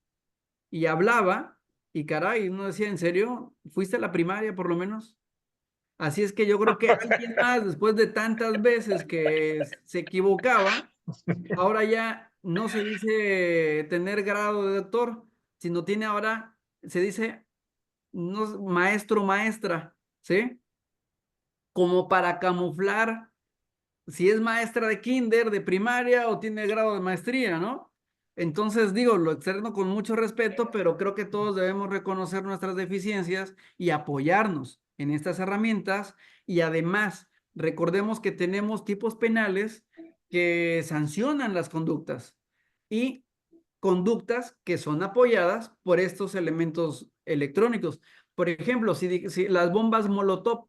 y hablaba y caray, uno decía, ¿en serio? ¿Fuiste a la primaria por lo menos? Así es que yo creo que alguien más, después de tantas veces que se equivocaba, ahora ya no se dice tener grado de doctor, sino tiene ahora, se dice no, maestro, maestra, ¿sí? Como para camuflar si es maestra de kinder, de primaria o tiene grado de maestría, ¿no? Entonces digo, lo externo con mucho respeto, pero creo que todos debemos reconocer nuestras deficiencias y apoyarnos en estas herramientas y además recordemos que tenemos tipos penales que sancionan las conductas y conductas que son apoyadas por estos elementos electrónicos. Por ejemplo, si las bombas Molotov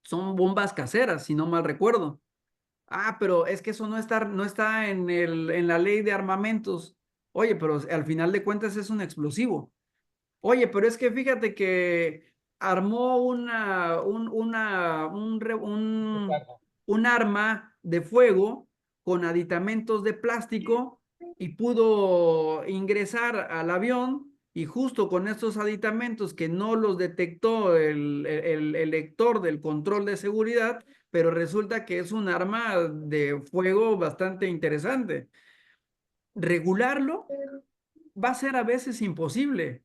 son bombas caseras, si no mal recuerdo. Ah, pero es que eso no está en la ley de armamentos. Oye, pero al final de cuentas es un explosivo. Oye, pero es que fíjate que armó un arma de fuego con aditamentos de plástico y pudo ingresar al avión y justo con estos aditamentos que no los detectó el lector del control de seguridad, pero resulta que es un arma de fuego bastante interesante. Regularlo va a ser a veces imposible,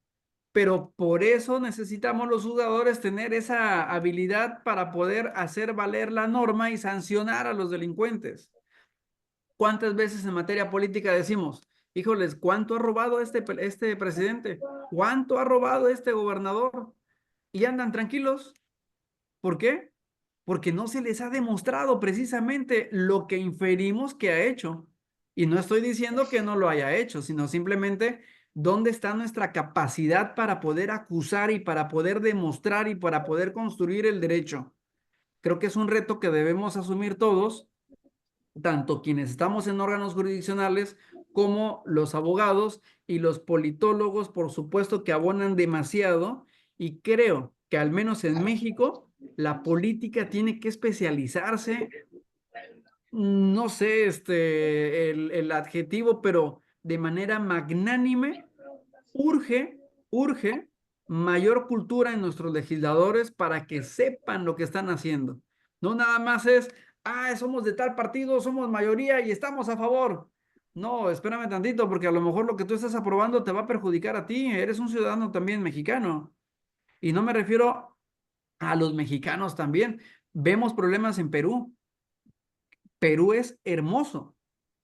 pero por eso necesitamos los jugadores tener esa habilidad para poder hacer valer la norma y sancionar a los delincuentes. ¿Cuántas veces en materia política decimos, híjoles, cuánto ha robado este presidente? ¿Cuánto ha robado este gobernador? Y andan tranquilos. ¿Por qué? Porque no se les ha demostrado precisamente lo que inferimos que ha hecho. Y no estoy diciendo que no lo haya hecho, sino simplemente dónde está nuestra capacidad para poder acusar y para poder demostrar y para poder construir el derecho. Creo que es un reto que debemos asumir todos, tanto quienes estamos en órganos jurisdiccionales como los abogados y los politólogos, por supuesto que abonan demasiado, y creo que al menos en México la política tiene que especializarse, no sé el adjetivo, pero de manera magnánime, urge mayor cultura en nuestros legisladores para que sepan lo que están haciendo. No nada más es, somos de tal partido, somos mayoría y estamos a favor. No, espérame tantito, porque a lo mejor lo que tú estás aprobando te va a perjudicar a ti. Eres un ciudadano también mexicano. Y no me refiero a los mexicanos también. Vemos problemas en Perú. Perú es hermoso,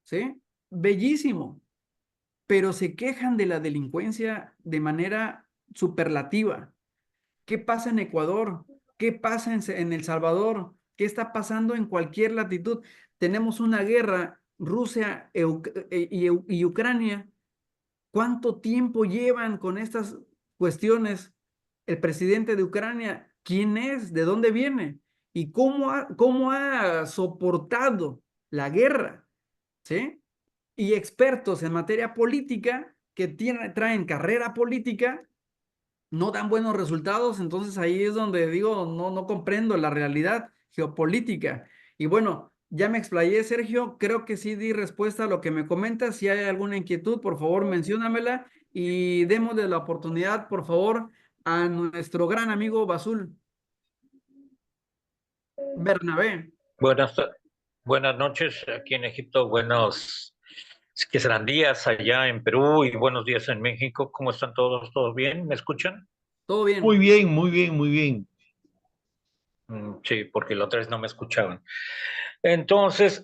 ¿sí? Bellísimo. pero se quejan de la delincuencia de manera superlativa. ¿Qué pasa en Ecuador? ¿Qué pasa en El Salvador? ¿Qué está pasando en cualquier latitud? Tenemos una guerra, Rusia y Ucrania. ¿Cuánto tiempo llevan con estas cuestiones? El presidente de Ucrania, ¿quién es? ¿De dónde viene? ¿Y cómo ha soportado la guerra? ¿Sí? Y expertos en materia política que traen carrera política no dan buenos resultados, entonces ahí es donde digo, no comprendo la realidad geopolítica. Y bueno, ya me explayé, Sergio, creo que sí di respuesta a lo que me comentas. Si hay alguna inquietud, por favor, menciónamela y démosle la oportunidad, por favor, a nuestro gran amigo Basul Bernabé. Buenas noches aquí en Egipto, que serán días allá en Perú y buenos días en México. ¿Cómo están todos? ¿Todos bien? ¿Me escuchan? Todo bien. Muy bien, muy bien, muy bien. Sí, porque la otra vez no me escuchaban. Entonces,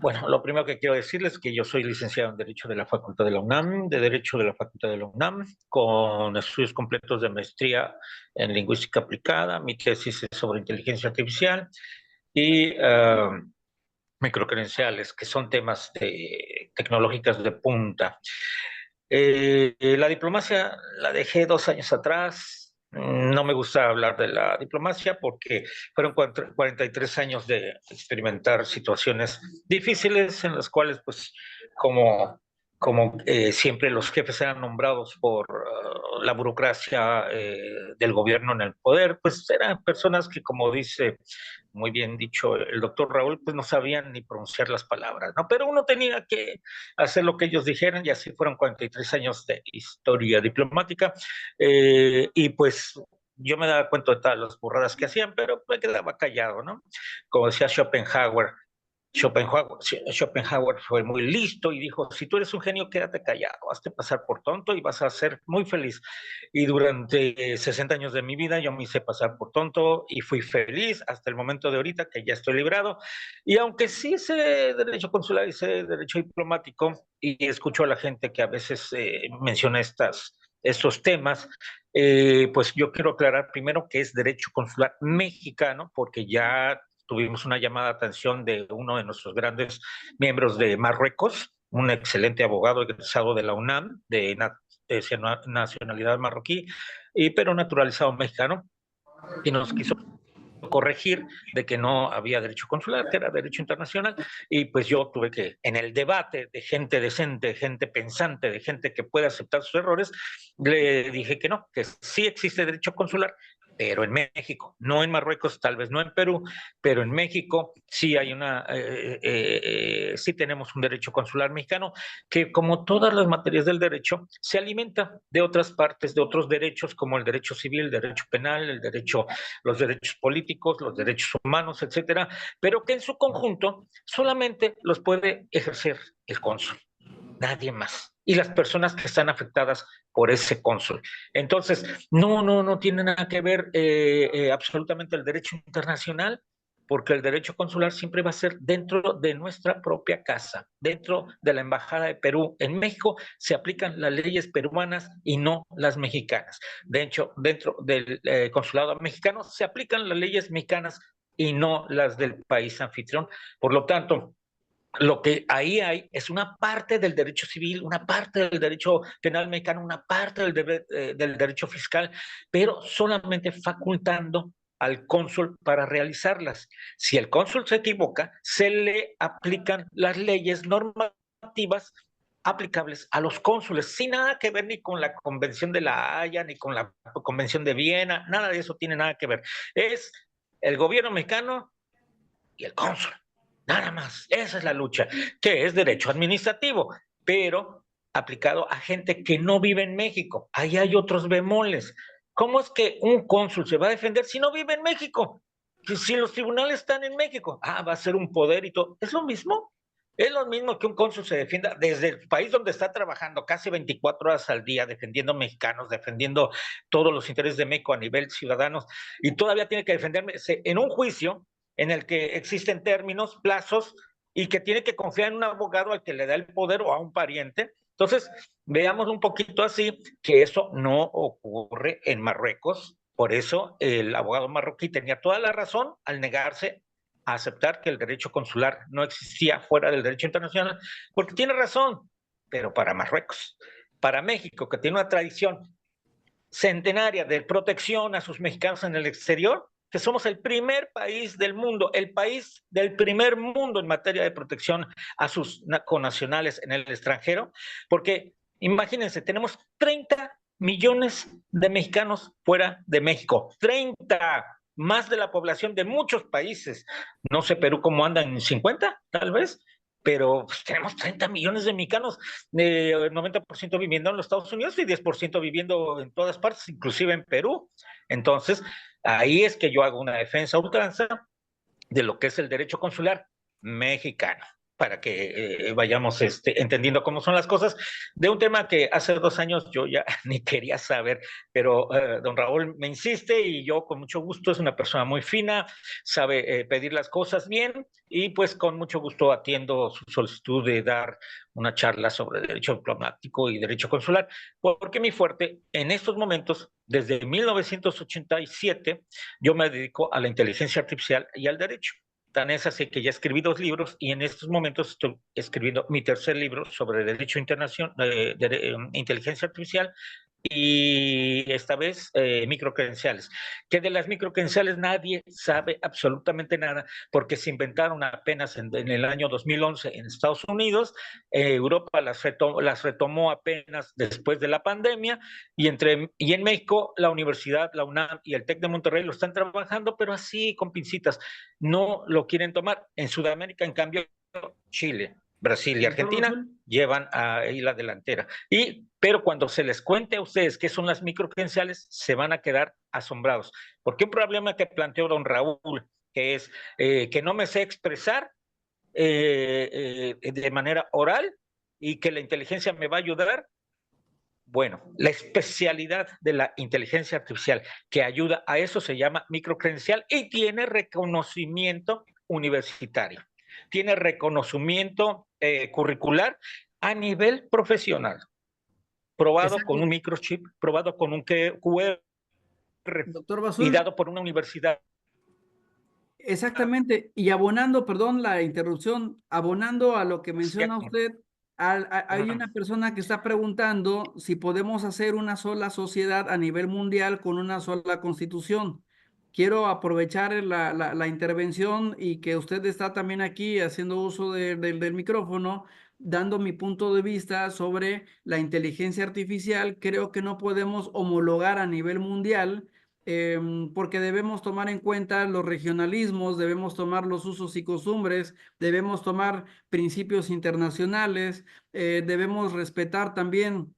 bueno, lo primero que quiero decirles es que yo soy licenciado en Derecho de la Facultad de la UNAM, de Derecho de la Facultad de la UNAM, con estudios completos de maestría en Lingüística Aplicada. Mi tesis es sobre inteligencia artificial y microcredenciales, que son temas tecnológicas de punta. La diplomacia la dejé 2 años atrás. No me gusta hablar de la diplomacia porque fueron 43 años de experimentar situaciones difíciles en las cuales, pues, como siempre los jefes eran nombrados por la burocracia del gobierno en el poder, pues eran personas que, como dice muy bien dicho el doctor Raúl, pues no sabían ni pronunciar las palabras, ¿no? Pero uno tenía que hacer lo que ellos dijeran y así fueron 43 años de historia diplomática y pues yo me daba cuenta de todas las burradas que hacían, pero me quedaba callado, ¿no? Como decía Schopenhauer fue muy listo y dijo, si tú eres un genio, quédate callado, hazte pasar por tonto y vas a ser muy feliz. Y durante 60 años de mi vida yo me hice pasar por tonto y fui feliz hasta el momento de ahorita que ya estoy librado. Y aunque sí sé derecho consular y sé derecho diplomático y escucho a la gente que a veces menciona estos temas, pues yo quiero aclarar primero que es derecho consular mexicano, porque ya tuvimos una llamada de atención de uno de nuestros grandes miembros de Marruecos, un excelente abogado egresado de la UNAM, de nacionalidad marroquí, pero naturalizado mexicano, y nos quiso corregir de que no había derecho consular, que era derecho internacional, y pues yo tuve que, en el debate de gente decente, gente pensante, de gente que puede aceptar sus errores, le dije que no, que sí existe derecho consular, pero en México, no en Marruecos, tal vez no en Perú, pero en México sí hay sí tenemos un derecho consular mexicano que, como todas las materias del derecho, se alimenta de otras partes, de otros derechos, como el derecho civil, el derecho penal, los derechos políticos, los derechos humanos, etcétera, pero que en su conjunto solamente los puede ejercer el cónsul, nadie más. Y las personas que están afectadas por ese cónsul. Entonces, no tiene nada que ver absolutamente el derecho internacional, porque el derecho consular siempre va a ser dentro de nuestra propia casa, dentro de la Embajada de Perú. En México se aplican las leyes peruanas y no las mexicanas. De hecho, dentro del consulado mexicano se aplican las leyes mexicanas y no las del país anfitrión. Por lo tanto, lo que ahí hay es una parte del derecho civil, una parte del derecho penal mexicano, una parte del derecho fiscal, pero solamente facultando al cónsul para realizarlas. Si el cónsul se equivoca, se le aplican las leyes normativas aplicables a los cónsules, sin nada que ver ni con la Convención de la Haya, ni con la Convención de Viena, nada de eso tiene nada que ver. Es el gobierno mexicano y el cónsul. Nada más. Esa es la lucha, que es derecho administrativo, pero aplicado a gente que no vive en México. Ahí hay otros bemoles. ¿Cómo es que un cónsul se va a defender si no vive en México? Si los tribunales están en México, va a ser un poder y todo. ¿Es lo mismo? Es lo mismo que un cónsul se defienda desde el país donde está trabajando casi 24 horas al día, defendiendo mexicanos, defendiendo todos los intereses de México a nivel ciudadanos, y todavía tiene que defenderse en un juicio en el que existen términos, plazos, y que tiene que confiar en un abogado al que le da el poder o a un pariente, Entonces, veamos un poquito así que eso no ocurre en Marruecos. Por eso el abogado marroquí tenía toda la razón al negarse a aceptar que el derecho consular no existía fuera del derecho internacional, porque tiene razón, pero para Marruecos. Para México, que tiene una tradición centenaria de protección a sus mexicanos en el exterior, que somos el primer país del mundo, el país del primer mundo en materia de protección a sus connacionales en el extranjero, porque imagínense, tenemos 30 millones de mexicanos fuera de México, 30, más de la población de muchos países. No sé Perú cómo andan, en 50 tal vez, pero pues, tenemos 30 millones de mexicanos, 90% viviendo en los Estados Unidos y 10% viviendo en todas partes, inclusive en Perú. Entonces, ahí es que yo hago una defensa a ultranza de lo que es el derecho consular mexicano, para que vayamos entendiendo cómo son las cosas, de un tema que hace 2 años yo ya ni quería saber, pero don Raúl me insiste y yo con mucho gusto, es una persona muy fina, sabe pedir las cosas bien y pues con mucho gusto atiendo su solicitud de dar una charla sobre derecho diplomático y derecho consular, porque mi fuerte en estos momentos, desde 1987, yo me dedico a la inteligencia artificial y al derecho. Tan es así que ya escribí 2 libros y en estos momentos estoy escribiendo mi tercer libro sobre derecho internacional, inteligencia artificial y esta vez microcredenciales, que de las microcredenciales nadie sabe absolutamente nada porque se inventaron apenas en el año 2011 en Estados Unidos, Europa las retomó apenas después de la pandemia y en México la universidad, la UNAM y el TEC de Monterrey lo están trabajando, pero así con pincitas, no lo quieren tomar. En Sudamérica, en cambio, Chile, Brasil y Argentina llevan ahí la delantera. Pero cuando se les cuente a ustedes qué son las microcredenciales, se van a quedar asombrados. Porque un problema que planteó don Raúl, que es que no me sé expresar de manera oral y que la inteligencia me va a ayudar. Bueno, la especialidad de la inteligencia artificial que ayuda a eso se llama microcredencial y tiene reconocimiento universitario, tiene reconocimiento curricular a nivel profesional, probado Exacto. con un microchip, probado con un QR Doctor y Basul, dado por una universidad. exactamente. Y abonando, perdón la interrupción, abonando a lo que menciona usted, hay una persona que está preguntando si podemos hacer una sola sociedad a nivel mundial con una sola constitución. Quiero aprovechar la intervención y que usted está también aquí haciendo uso del micrófono, dando mi punto de vista sobre la inteligencia artificial. Creo que no podemos homologar a nivel mundial porque debemos tomar en cuenta los regionalismos, debemos tomar los usos y costumbres, debemos tomar principios internacionales, debemos respetar también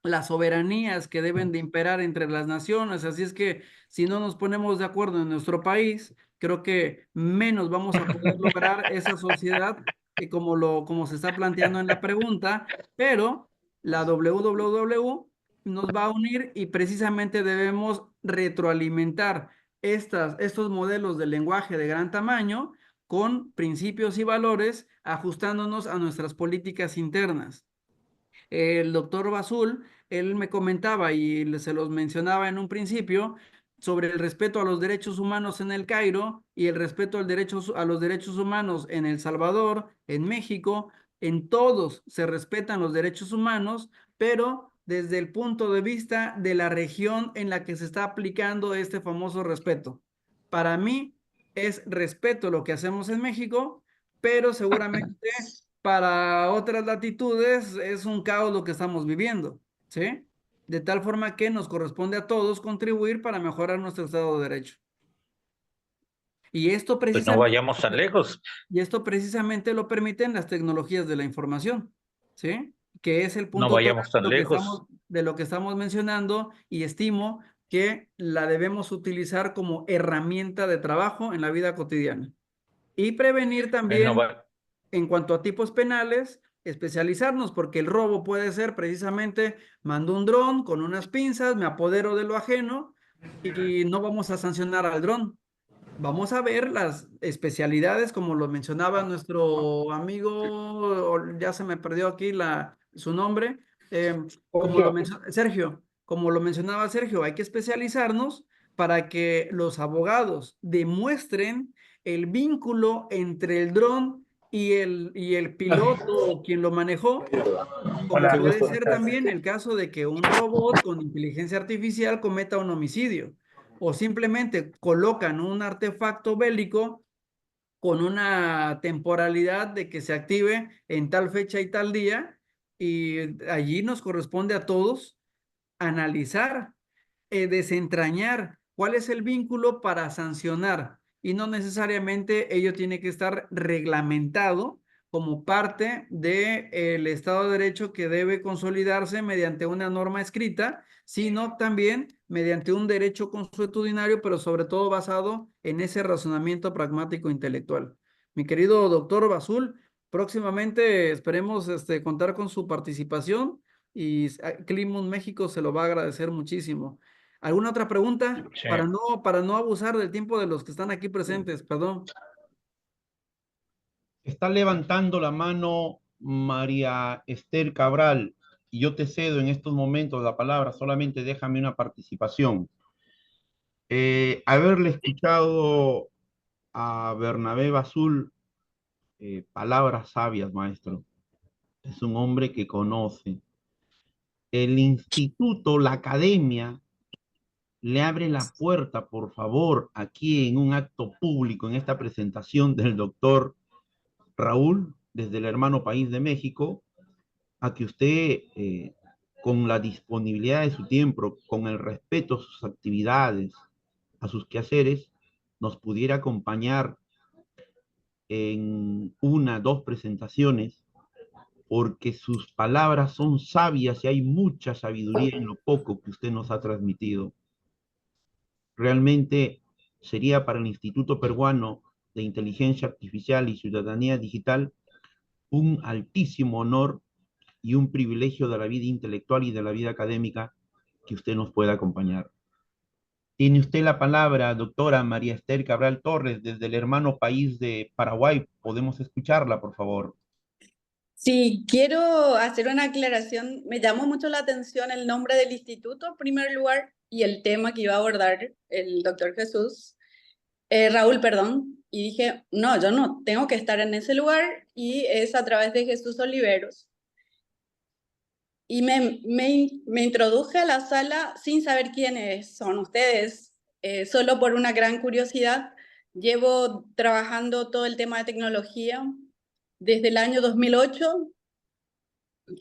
las soberanías que deben de imperar entre las naciones. Así es que si no nos ponemos de acuerdo en nuestro país, creo que menos vamos a poder lograr esa sociedad como se está planteando en la pregunta, pero la WWW nos va a unir y precisamente debemos retroalimentar estos modelos de lenguaje de gran tamaño con principios y valores ajustándonos a nuestras políticas internas. El doctor Basul, él me comentaba y se los mencionaba en un principio sobre el respeto a los derechos humanos en el Cairo y el respeto a los derechos humanos en El Salvador, en México. En todos se respetan los derechos humanos, pero desde el punto de vista de la región en la que se está aplicando este famoso respeto. Para mí es respeto lo que hacemos en México, pero seguramente para otras latitudes es un caos lo que estamos viviendo, ¿sí? De tal forma que nos corresponde a todos contribuir para mejorar nuestro Estado de Derecho. Y esto Pues no vayamos tan lejos. Y esto precisamente lo permiten las tecnologías de la información, ¿sí? Que es el punto No vayamos tan lejos. de lo que estamos mencionando y estimo que la debemos utilizar como herramienta de trabajo en la vida cotidiana. Y prevenir también en cuanto a tipos penales, especializarnos, porque el robo puede ser precisamente, mando un dron con unas pinzas, me apodero de lo ajeno y no vamos a sancionar al dron. Vamos a ver las especialidades, como lo mencionaba nuestro amigo, ya se me perdió aquí la su nombre. Sergio, como lo mencionaba Sergio, hay que especializarnos para que los abogados demuestren el vínculo entre el dron y el piloto o quien lo manejó, como puede ser también el caso de que un robot con inteligencia artificial cometa un homicidio, o simplemente colocan un artefacto bélico con una temporalidad de que se active en tal fecha y tal día, y allí nos corresponde a todos analizar, desentrañar cuál es el vínculo para sancionar, y no necesariamente ello tiene que estar reglamentado como parte del Estado de Derecho que debe consolidarse mediante una norma escrita, sino también mediante un derecho consuetudinario, pero sobre todo basado en ese razonamiento pragmático intelectual. Mi querido doctor Basul, próximamente esperemos contar con su participación y Climun México se lo va a agradecer muchísimo. ¿Alguna otra pregunta? Sí. Para no abusar del tiempo de los que están aquí presentes, perdón. Está levantando la mano María Esther Cabral y yo te cedo en estos momentos la palabra, solamente déjame una participación. Haberle escuchado a Bernabé Basul, palabras sabias, maestro. Es un hombre que conoce. El instituto, la academia, le abre la puerta, por favor, aquí en un acto público, en esta presentación del doctor Raúl, desde el hermano país de México, a que usted, con la disponibilidad de su tiempo, con el respeto a sus actividades, a sus quehaceres, nos pudiera acompañar en una, dos presentaciones, porque sus palabras son sabias y hay mucha sabiduría en lo poco que usted nos ha transmitido. Realmente sería para el Instituto Peruano de Inteligencia Artificial y Ciudadanía Digital un altísimo honor y un privilegio de la vida intelectual y de la vida académica que usted nos pueda acompañar. Tiene usted la palabra, doctora María Esther Cabral Torres, desde el hermano país de Paraguay. ¿Podemos escucharla, por favor? Sí, quiero hacer una aclaración. Me llamó mucho la atención el nombre del instituto, en primer lugar, y el tema que iba a abordar el doctor Raúl, perdón. Y dije, no, yo no tengo que estar en ese lugar, y es a través de Jesús Oliveros. Y me introduje a la sala sin saber quiénes son ustedes, solo por una gran curiosidad. Llevo trabajando todo el tema de tecnología desde el año 2008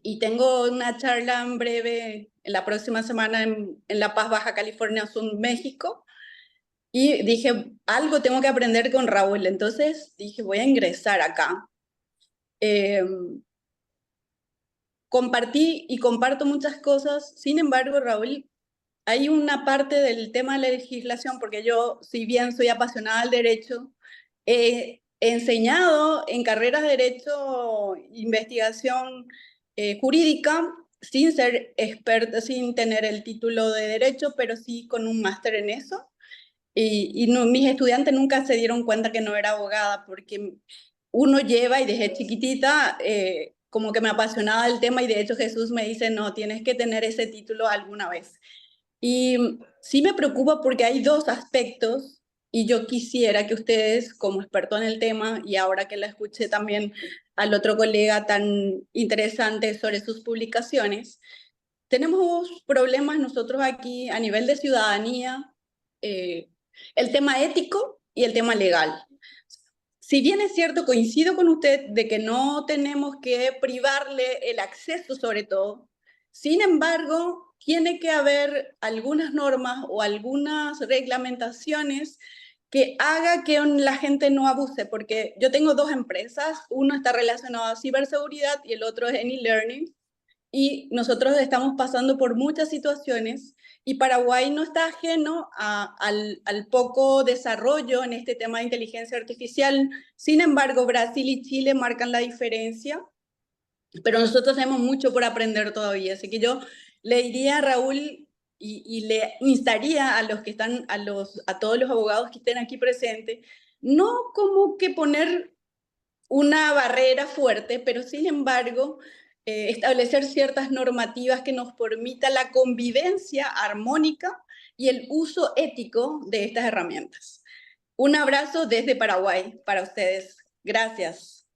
y tengo una charla en breve en la próxima semana en La Paz, Baja California Sur, México. Y dije, algo tengo que aprender con Raúl. Entonces dije, voy a ingresar acá. Compartí y comparto muchas cosas. Sin embargo, Raúl, hay una parte del tema de la legislación, porque yo, si bien soy apasionada del derecho, he enseñado en carreras de derecho, investigación jurídica, sin ser experta, sin tener el título de derecho, pero sí con un máster en eso. Y no, mis estudiantes nunca se dieron cuenta que no era abogada, porque uno lleva, y desde chiquitita, como que me apasionaba el tema, y de hecho Jesús me dice, no, tienes que tener ese título alguna vez. Y sí me preocupa porque hay dos aspectos, y yo quisiera que ustedes, como expertos en el tema, y ahora que la escuché también al otro colega tan interesante sobre sus publicaciones, tenemos problemas nosotros aquí a nivel de ciudadanía, el tema ético y el tema legal. Si bien es cierto, coincido con usted de que no tenemos que privarle el acceso sobre todo, sin embargo, tiene que haber algunas normas o algunas reglamentaciones que haga que la gente no abuse, porque yo tengo dos empresas, uno está relacionado a ciberseguridad y el otro es en e-learning, y nosotros estamos pasando por muchas situaciones, y Paraguay no está ajeno al poco desarrollo en este tema de inteligencia artificial. Sin embargo, Brasil y Chile marcan la diferencia, pero nosotros tenemos mucho por aprender todavía. Así que yo le diría a Raúl y le instaría a los que están, a todos los abogados que estén aquí presentes, no como que poner una barrera fuerte, pero sin embargo establecer ciertas normativas que nos permitan la convivencia armónica y el uso ético de estas herramientas. Un abrazo desde Paraguay para ustedes. Gracias.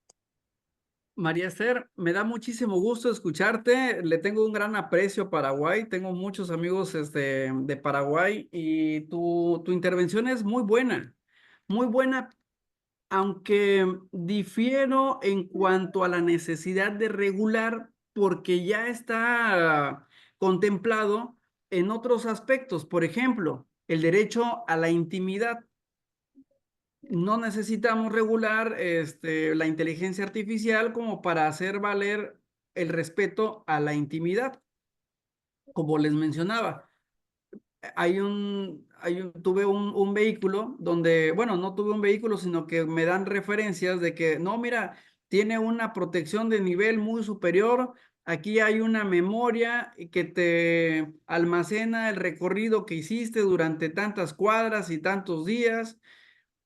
María Esther, me da muchísimo gusto escucharte. Le tengo un gran aprecio a Paraguay. Tengo muchos amigos de Paraguay y tu intervención es muy buena, aunque difiero en cuanto a la necesidad de regular, porque ya está contemplado en otros aspectos. Por ejemplo, el derecho a la intimidad. No necesitamos regular la inteligencia artificial como para hacer valer el respeto a la intimidad. Como les mencionaba, tuve un vehículo donde, bueno, no tuve un vehículo, sino que me dan referencias de que, no, mira, tiene una protección de nivel muy superior. Aquí hay una memoria que te almacena el recorrido que hiciste durante tantas cuadras y tantos días.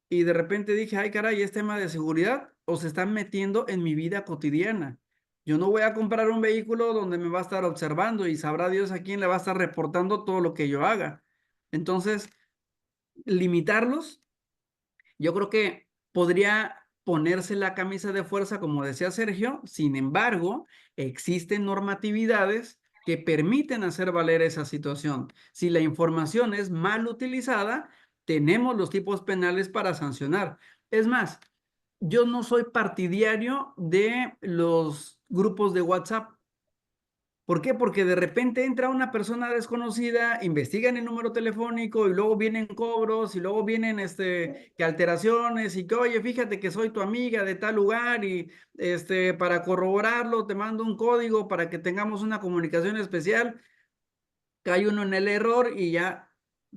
Y de repente dije, ay, caray, ¿es tema de seguridad o se están metiendo en mi vida cotidiana? Yo no voy a comprar un vehículo donde me va a estar observando y sabrá Dios a quién le va a estar reportando todo lo que yo haga. Entonces, limitarlos, yo creo que podría ponerse la camisa de fuerza, como decía Sergio. Sin embargo, existen normatividades que permiten hacer valer esa situación. Si la información es mal utilizada, tenemos los tipos penales para sancionar. Es más, yo no soy partidario de los grupos de WhatsApp. ¿Por qué? Porque de repente entra una persona desconocida, investigan el número telefónico y luego vienen cobros y luego vienen que alteraciones y que, oye, fíjate que soy tu amiga de tal lugar y para corroborarlo te mando un código para que tengamos una comunicación especial. Cae uno en el error y ya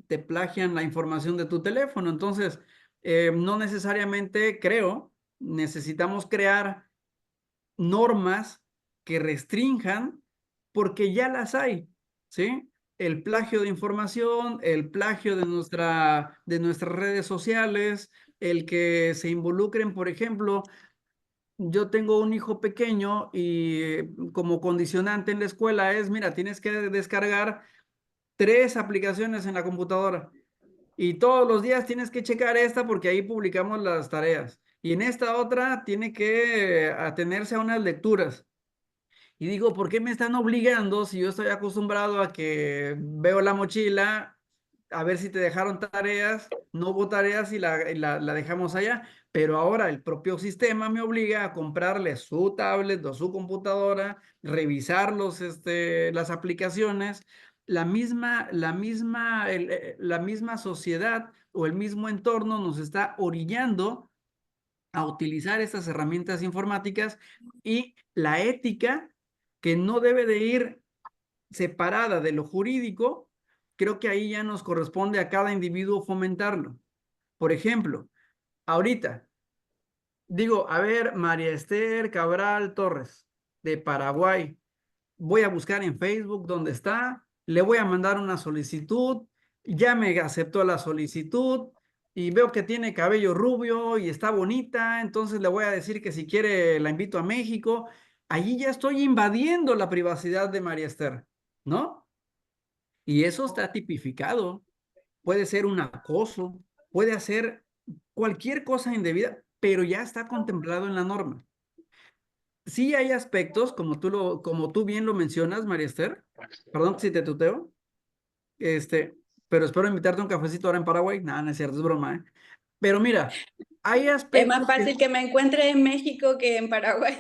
te plagian la información de tu teléfono. Entonces, no necesariamente necesitamos crear normas que restrinjan, porque ya las hay, ¿sí? El plagio de información, el plagio de nuestras redes sociales, el que se involucren, por ejemplo, yo tengo un hijo pequeño y como condicionante en la escuela es, mira, tienes que descargar 3 aplicaciones en la computadora y todos los días tienes que checar esta porque ahí publicamos las tareas. Y en esta otra tiene que atenerse a unas lecturas. Y digo, ¿por qué me están obligando si yo estoy acostumbrado a que veo la mochila, a ver si te dejaron tareas, no hubo tareas y la dejamos allá? Pero ahora el propio sistema me obliga a comprarle su tablet o su computadora, revisar las aplicaciones. La misma sociedad o el mismo entorno nos está orillando a utilizar estas herramientas informáticas, y la ética, que no debe de ir separada de lo jurídico, creo que ahí ya nos corresponde a cada individuo fomentarlo. Por ejemplo, ahorita digo, a ver, María Esther Cabral Torres, de Paraguay, voy a buscar en Facebook dónde está, le voy a mandar una solicitud, ya me aceptó la solicitud y veo que tiene cabello rubio y está bonita, entonces le voy a decir que si quiere la invito a México. Allí ya estoy invadiendo la privacidad de María Esther, ¿no? Y eso está tipificado. Puede ser un acoso, puede hacer cualquier cosa indebida, pero ya está contemplado en la norma. Sí hay aspectos, como tú bien lo mencionas, María Esther, perdón si te tuteo, pero espero invitarte a un cafecito ahora en Paraguay. Nada, no es cierto, es broma, ¿eh? Pero mira, hay Es aspectos más fácil que me encuentre en México que en Paraguay.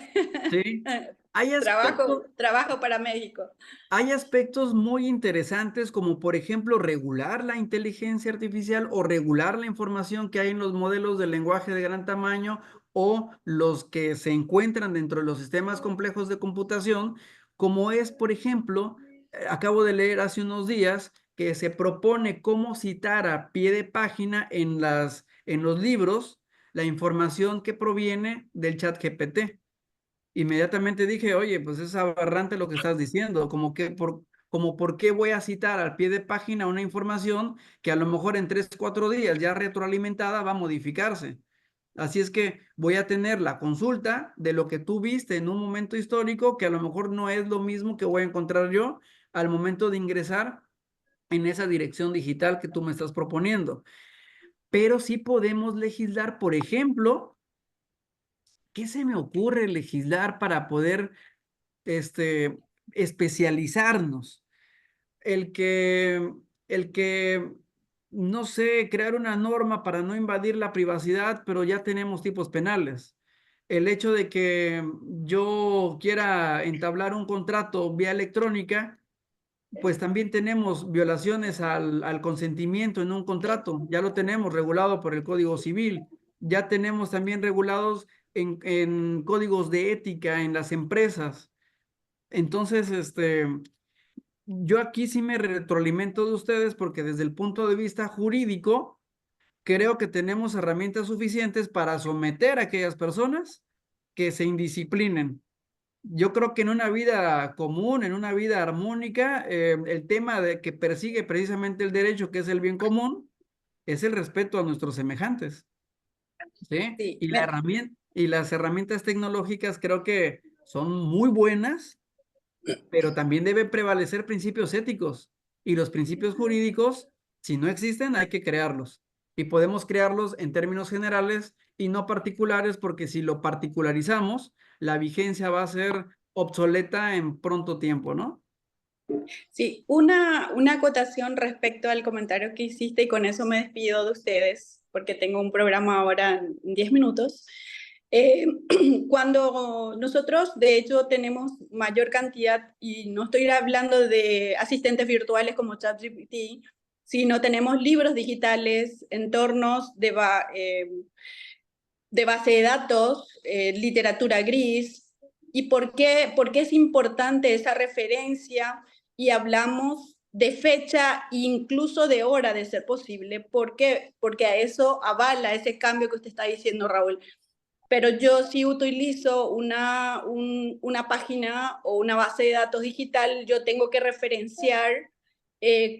sí, hay aspectos, Trabajo para México. hay aspectos muy interesantes, como por ejemplo regular la inteligencia artificial o regular la información que hay en los modelos de lenguaje de gran tamaño o los que se encuentran dentro de los sistemas complejos de computación, como es, por ejemplo, acabo de leer hace unos días que se propone cómo citar a pie de página en los libros la información que proviene del chat GPT. Inmediatamente dije, oye, pues es aberrante lo que estás diciendo, por qué voy a citar al pie de página una información que a lo mejor en 3, 4 días ya retroalimentada va a modificarse. Así es que voy a tener la consulta de lo que tú viste en un momento histórico, que a lo mejor no es lo mismo que voy a encontrar yo al momento de ingresar en esa dirección digital que tú me estás proponiendo. Pero sí podemos legislar, por ejemplo, ¿qué se me ocurre legislar para poder especializarnos? El que, no sé, crear una norma para no invadir la privacidad, pero ya tenemos tipos penales. El hecho de que yo quiera entablar un contrato vía electrónica, pues también tenemos violaciones al consentimiento en un contrato. Ya lo tenemos regulado por el Código Civil. Ya tenemos también regulados en códigos de ética en las empresas. Entonces, yo aquí sí me retroalimento de ustedes porque desde el punto de vista jurídico, creo que tenemos herramientas suficientes para someter a aquellas personas que se indisciplinen. Yo creo que en una vida común, en una vida armónica, el tema de que persigue precisamente el derecho, que es el bien común, es el respeto a nuestros semejantes. ¿Sí? Sí, Y las herramientas tecnológicas creo que son muy buenas, pero también deben prevalecer principios éticos. Y los principios jurídicos, si no existen, hay que crearlos. Y podemos crearlos en términos generales y no particulares, porque si lo particularizamos, la vigencia va a ser obsoleta en pronto tiempo, ¿no? sí, una acotación respecto al comentario que hiciste y con eso me despido de ustedes porque tengo un programa ahora en 10 minutos. Cuando nosotros, de hecho, tenemos mayor cantidad, y no estoy hablando de asistentes virtuales como ChatGPT, sino tenemos libros digitales, entornos de base de datos, literatura gris. ¿Y por qué es importante esa referencia? Y hablamos de fecha e incluso de hora de ser posible. ¿Por qué? Porque a eso avala ese cambio que usted está diciendo, Raúl. Pero yo sí utilizo una página o una base de datos digital, yo tengo que referenciar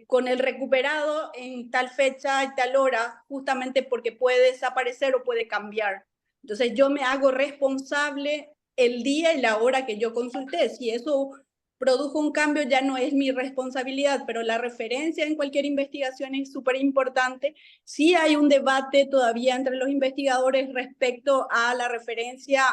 con el recuperado en tal fecha y tal hora, justamente porque puede desaparecer o puede cambiar. Entonces yo me hago responsable el día y la hora que yo consulté. Si eso produjo un cambio ya no es mi responsabilidad, pero la referencia en cualquier investigación es súper importante. Sí hay un debate todavía entre los investigadores respecto a la referencia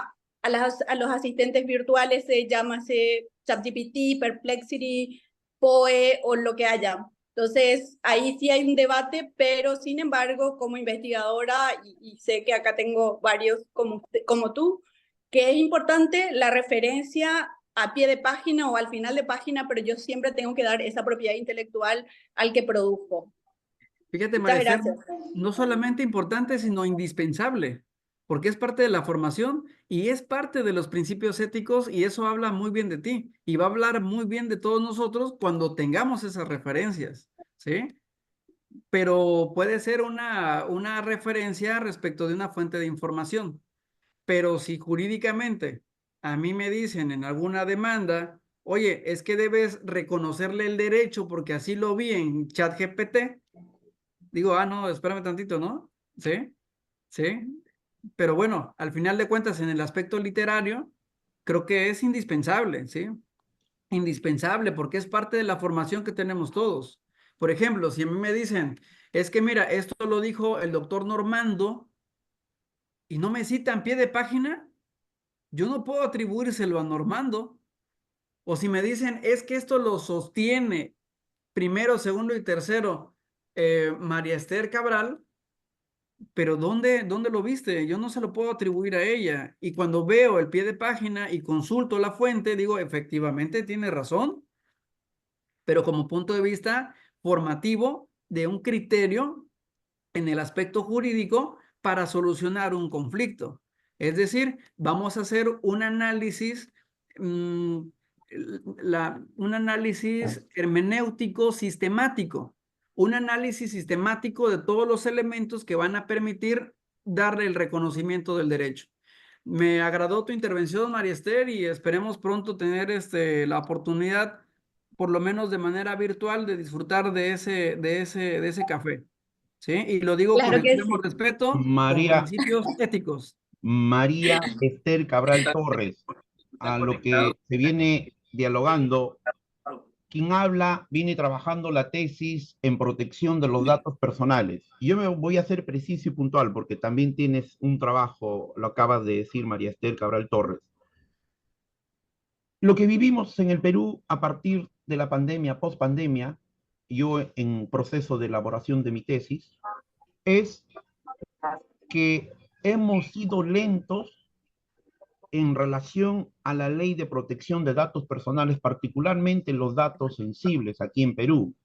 a los asistentes virtuales, llámase ChatGPT, Perplexity, POE o lo que haya. Entonces, ahí sí hay un debate, pero sin embargo, como investigadora, y sé que acá tengo varios como tú, que es importante la referencia a pie de página o al final de página, pero yo siempre tengo que dar esa propiedad intelectual al que produjo. Fíjate, Muchas María Esther, gracias. no solamente importante, sino indispensable, porque es parte de la formación y es parte de los principios éticos y eso habla muy bien de ti y va a hablar muy bien de todos nosotros cuando tengamos esas referencias, ¿sí? Pero puede ser una referencia respecto de una fuente de información. Pero si jurídicamente a mí me dicen en alguna demanda, oye, es que debes reconocerle el derecho porque así lo vi en ChatGPT, digo, no, espérame tantito, ¿no? Sí, sí. Pero bueno, al final de cuentas, en el aspecto literario, creo que es indispensable, ¿sí? Indispensable porque es parte de la formación que tenemos todos. Por ejemplo, si a mí me dicen, es que mira, esto lo dijo el doctor Normando y no me citan pie de página, yo no puedo atribuírselo a Normando. O si me dicen, es que esto lo sostiene primero, segundo y tercero María Esther Cabral, pero ¿dónde lo viste? Yo no se lo puedo atribuir a ella. Y cuando veo el pie de página y consulto la fuente, digo, efectivamente tiene razón, pero como punto de vista formativo de un criterio en el aspecto jurídico para solucionar un conflicto. Es decir, vamos a hacer un análisis, un análisis hermenéutico sistemático, un análisis sistemático de todos los elementos que van a permitir darle el reconocimiento del derecho. Me agradó tu intervención, María Esther, y esperemos pronto tener la oportunidad, por lo menos de manera virtual, de disfrutar de ese café. ¿sí? Y lo digo con Claro que extremo sí. respeto, con María, principios éticos. María Esther Cabral Torres, a lo que se viene dialogando. Quien habla viene trabajando la tesis en protección de los datos personales. Y yo me voy a ser preciso y puntual porque también tienes un trabajo, lo acabas de decir María Esther Cabral Torres. Lo que vivimos en el Perú a partir de la pandemia, post-pandemia, yo en proceso de elaboración de mi tesis, es que hemos sido lentos en relación a la ley de protección de datos personales, particularmente los datos sensibles aquí en Perú.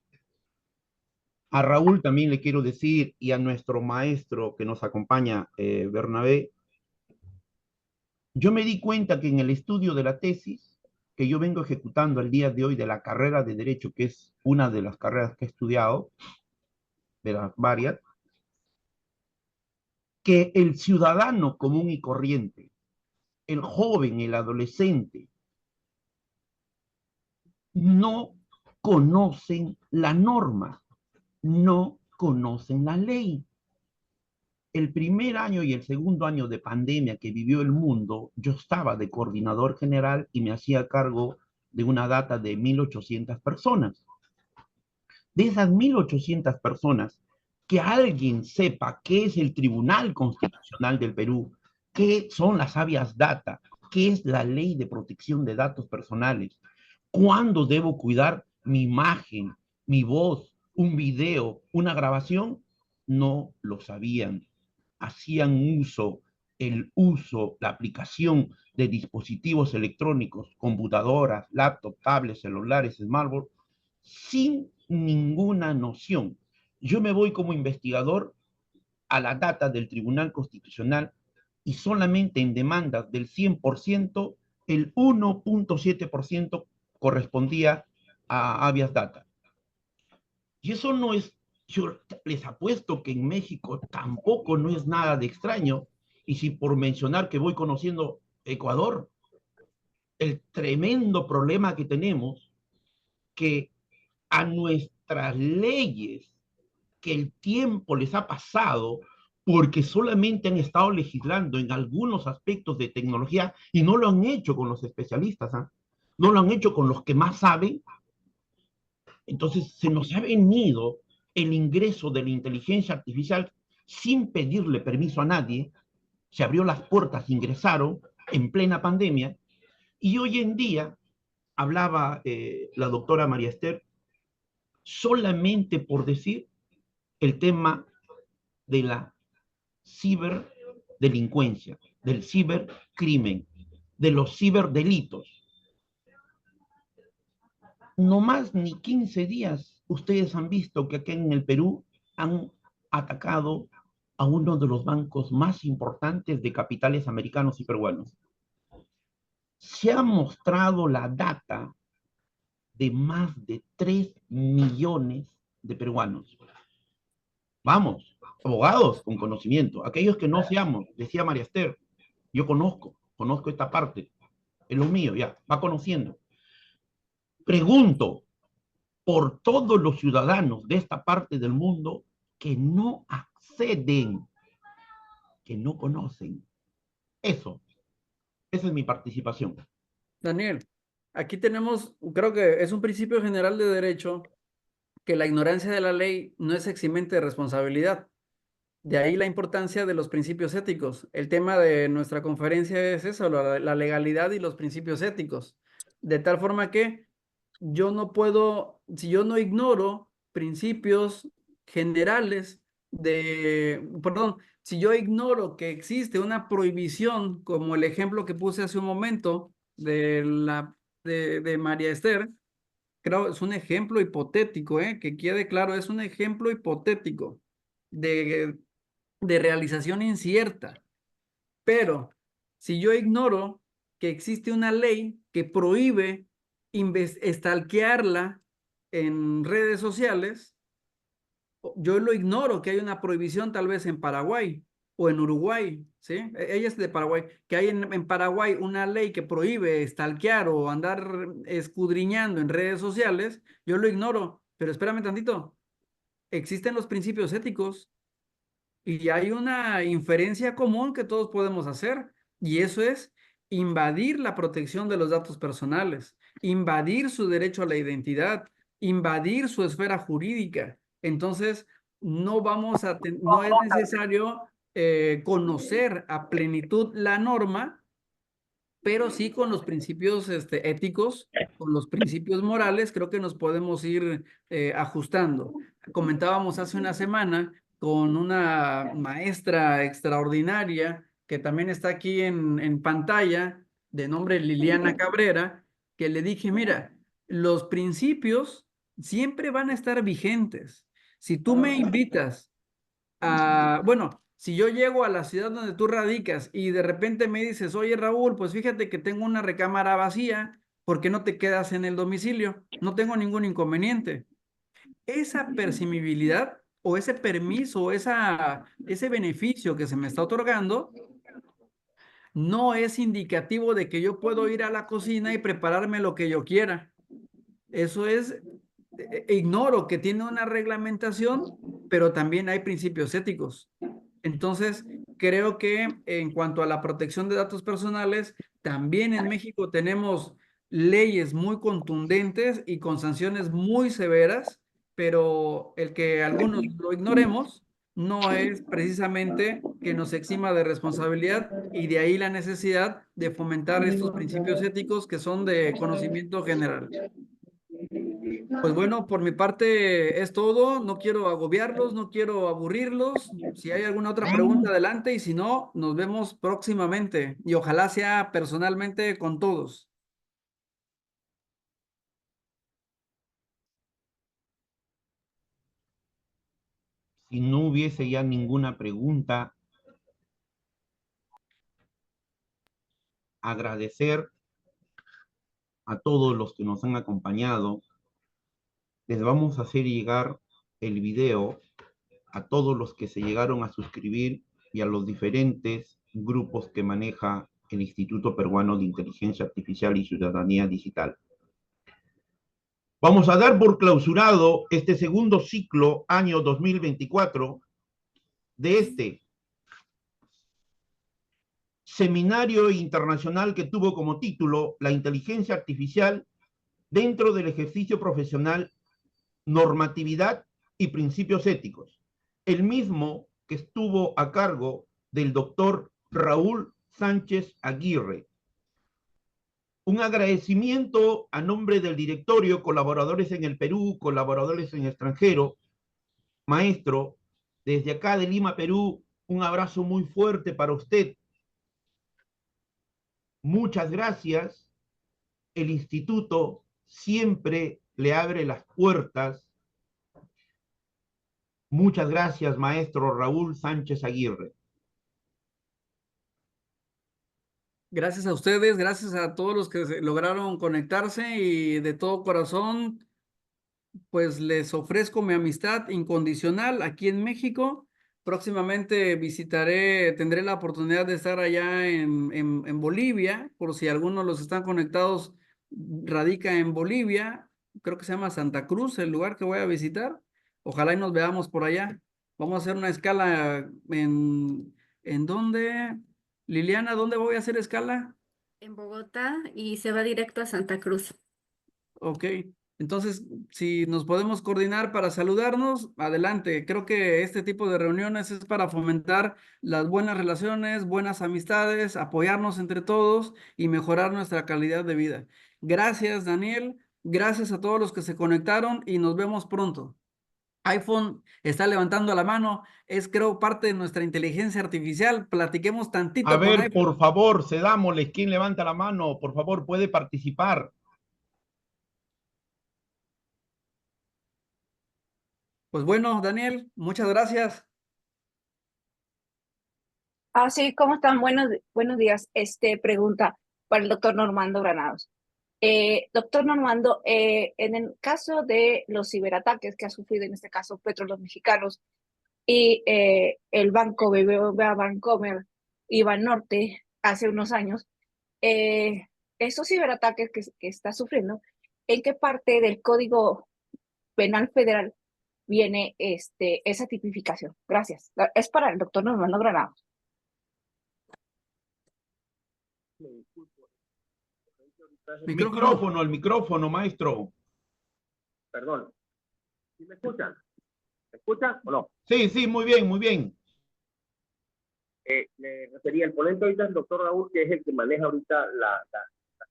A Raúl también le quiero decir, y a nuestro maestro que nos acompaña, Bernabé, yo me di cuenta que en el estudio de la tesis que yo vengo ejecutando al día de hoy de la carrera de Derecho, que es una de las carreras que he estudiado, de las varias, que el ciudadano común y corriente, el joven, el adolescente, no conocen la norma, no conocen la ley. El primer año y el segundo año de pandemia que vivió el mundo, yo estaba de coordinador general y me hacía cargo de una data de 1.800 personas. De esas 1.800 personas, que alguien sepa qué es el Tribunal Constitucional del Perú, qué son las habeas data, qué es la ley de protección de datos personales, cuándo debo cuidar mi imagen, mi voz, un video, una grabación, no lo sabían. Hacían la aplicación de dispositivos electrónicos, computadoras, laptops, tablets, celulares, smartphones, sin ninguna noción. Yo me voy como investigador a la data del Tribunal Constitucional y solamente en demandas del 100%, el 1.7% correspondía a habeas data. Y eso no es, yo les apuesto que en México tampoco no es nada de extraño. Y si por mencionar que voy conociendo Ecuador, el tremendo problema que tenemos, que a nuestras leyes, que el tiempo les ha pasado porque solamente han estado legislando en algunos aspectos de tecnología y no lo han hecho con los especialistas, ¿eh? No lo han hecho con los que más saben. Entonces se nos ha venido el ingreso de la inteligencia artificial sin pedirle permiso a nadie, se abrió las puertas, ingresaron en plena pandemia y hoy en día, hablaba la doctora María Esther, solamente por decir el tema de la ciberdelincuencia, del cibercrimen, de los ciberdelitos. No más ni 15 días, ustedes han visto que aquí en el Perú han atacado a uno de los bancos más importantes de capitales americanos y peruanos. Se ha mostrado la data de más de 3 millones de peruanos. Vamos, abogados con conocimiento, aquellos que no seamos, decía María Esther, yo conozco esta parte, es lo mío, ya, va conociendo. Pregunto por todos los ciudadanos de esta parte del mundo que no acceden, que no conocen. Esa es mi participación. Daniel, aquí tenemos, creo que es un principio general de derecho que la ignorancia de la ley no es eximente de responsabilidad. De ahí la importancia de los principios éticos. El tema de nuestra conferencia es eso, la legalidad y los principios éticos. De tal forma que yo no puedo, si yo no ignoro principios generales si yo ignoro que existe una prohibición, como el ejemplo que puse hace un momento de María Esther, creo es un ejemplo hipotético, que quede claro, es un ejemplo hipotético de realización incierta. Pero si yo ignoro que existe una ley que prohíbe stalkearla en redes sociales, yo lo ignoro que hay una prohibición tal vez en Paraguay o en Uruguay, ¿sí? Ella es de Paraguay, que hay en Paraguay una ley que prohíbe stalkear o andar escudriñando en redes sociales, yo lo ignoro, pero espérame tantito. existen los principios éticos y hay una inferencia común que todos podemos hacer, y eso es invadir la protección de los datos personales, invadir su derecho a la identidad, invadir su esfera jurídica. Entonces, no es necesario conocer a plenitud la norma, pero sí con los principios éticos, con los principios morales, creo que nos podemos ir ajustando. Comentábamos hace una semana con una maestra extraordinaria que también está aquí en pantalla, de nombre Liliana Cabrera, que le dije, mira, los principios siempre van a estar vigentes. Si tú me invitas bueno, si yo llego a la ciudad donde tú radicas y de repente me dices, oye Raúl, pues fíjate que tengo una recámara vacía, ¿por qué no te quedas en el domicilio? No tengo ningún inconveniente. Esa permisibilidad o ese permiso, o ese beneficio que se me está otorgando, no es indicativo de que yo puedo ir a la cocina y prepararme lo que yo quiera. Eso es, ignoro que tiene una reglamentación, pero también hay principios éticos. Entonces, creo que en cuanto a la protección de datos personales, también en México tenemos leyes muy contundentes y con sanciones muy severas, pero el que algunos lo ignoremos no es precisamente que nos exima de responsabilidad, y de ahí la necesidad de fomentar estos principios éticos que son de conocimiento general. Pues bueno, por mi parte es todo. No quiero agobiarlos, no quiero aburrirlos. Si hay alguna otra pregunta, adelante, y si no, nos vemos próximamente y ojalá sea personalmente con todos. Si no hubiese ya ninguna pregunta, agradecer a todos los que nos han acompañado. Les vamos a hacer llegar el video a todos los que se llegaron a suscribir y a los diferentes grupos que maneja el Instituto Peruano de Inteligencia Artificial y Ciudadanía Digital. Vamos a dar por clausurado este segundo ciclo, año 2024, de este seminario internacional que tuvo como título La inteligencia artificial dentro del ejercicio profesional, normatividad y principios éticos. El mismo que estuvo a cargo del doctor Raúl Sánchez Aguirre. Un agradecimiento a nombre del directorio, colaboradores en el Perú, colaboradores en el extranjero. Maestro, desde acá de Lima, Perú, un abrazo muy fuerte para usted. Muchas gracias. El instituto siempre le abre las puertas. Muchas gracias, maestro Raúl Sánchez Aguirre. Gracias a ustedes, gracias a todos los que lograron conectarse, y de todo corazón, pues les ofrezco mi amistad incondicional aquí en México. Próximamente tendré la oportunidad de estar allá en Bolivia, por si algunos de los que están conectados radica en Bolivia. Creo que se llama Santa Cruz, el lugar que voy a visitar. Ojalá y nos veamos por allá. Vamos a hacer una escala ¿en dónde? Liliana, ¿dónde voy a hacer escala? En Bogotá, y se va directo a Santa Cruz. Ok, entonces si nos podemos coordinar para saludarnos, adelante. Creo que este tipo de reuniones es para fomentar las buenas relaciones, buenas amistades, apoyarnos entre todos y mejorar nuestra calidad de vida. Gracias, Daniel. Gracias a todos los que se conectaron y nos vemos pronto. iPhone está levantando la mano, es creo parte de nuestra inteligencia artificial. Platiquemos tantito A con ver, iPhone. por favor, cedámosles. ¿Quién levanta la mano? Por favor, puede participar. Pues bueno, Daniel, muchas gracias. Sí, ¿cómo están? Buenos días. Pregunta para el doctor Normando Granados. Doctor Normando, en el caso de los ciberataques que ha sufrido en este caso Petróleos Mexicanos y el banco BBVA Bancomer y Banorte hace unos años, esos ciberataques que está sufriendo, ¿en qué parte del Código Penal Federal viene esa tipificación. Gracias. Es para el doctor Normando Granados. Micrófono, el micrófono, maestro. Perdón. ¿Sí me escuchan? ¿Me escuchan o no? Sí, sí, muy bien, muy bien. Le refería, el ponente ahorita es el doctor Raúl, que es el que maneja ahorita la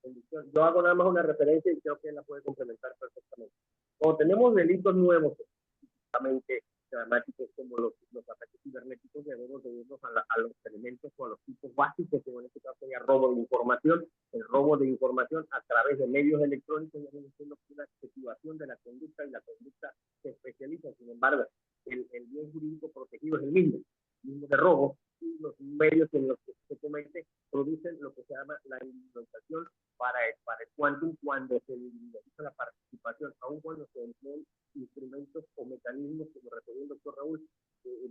condición. Yo hago nada más una referencia y creo que él la puede complementar perfectamente. Cuando tenemos delitos nuevos, específicamente dramáticos como los ataques cibernéticos, debemos de irnos a los elementos o a los tipos básicos, como en este caso sería robo de información. El robo de información a través de medios electrónicos ya viene siendo una activación de la conducta, y la conducta se especializa. Sin embargo, el bien jurídico protegido es el mismo de robo, y los medios en los que se comete producen lo que se llama la individualización para el quantum, cuando se individualiza la participación, aun cuando se emplean instrumentos o mecanismos, como refirió el doctor Raúl,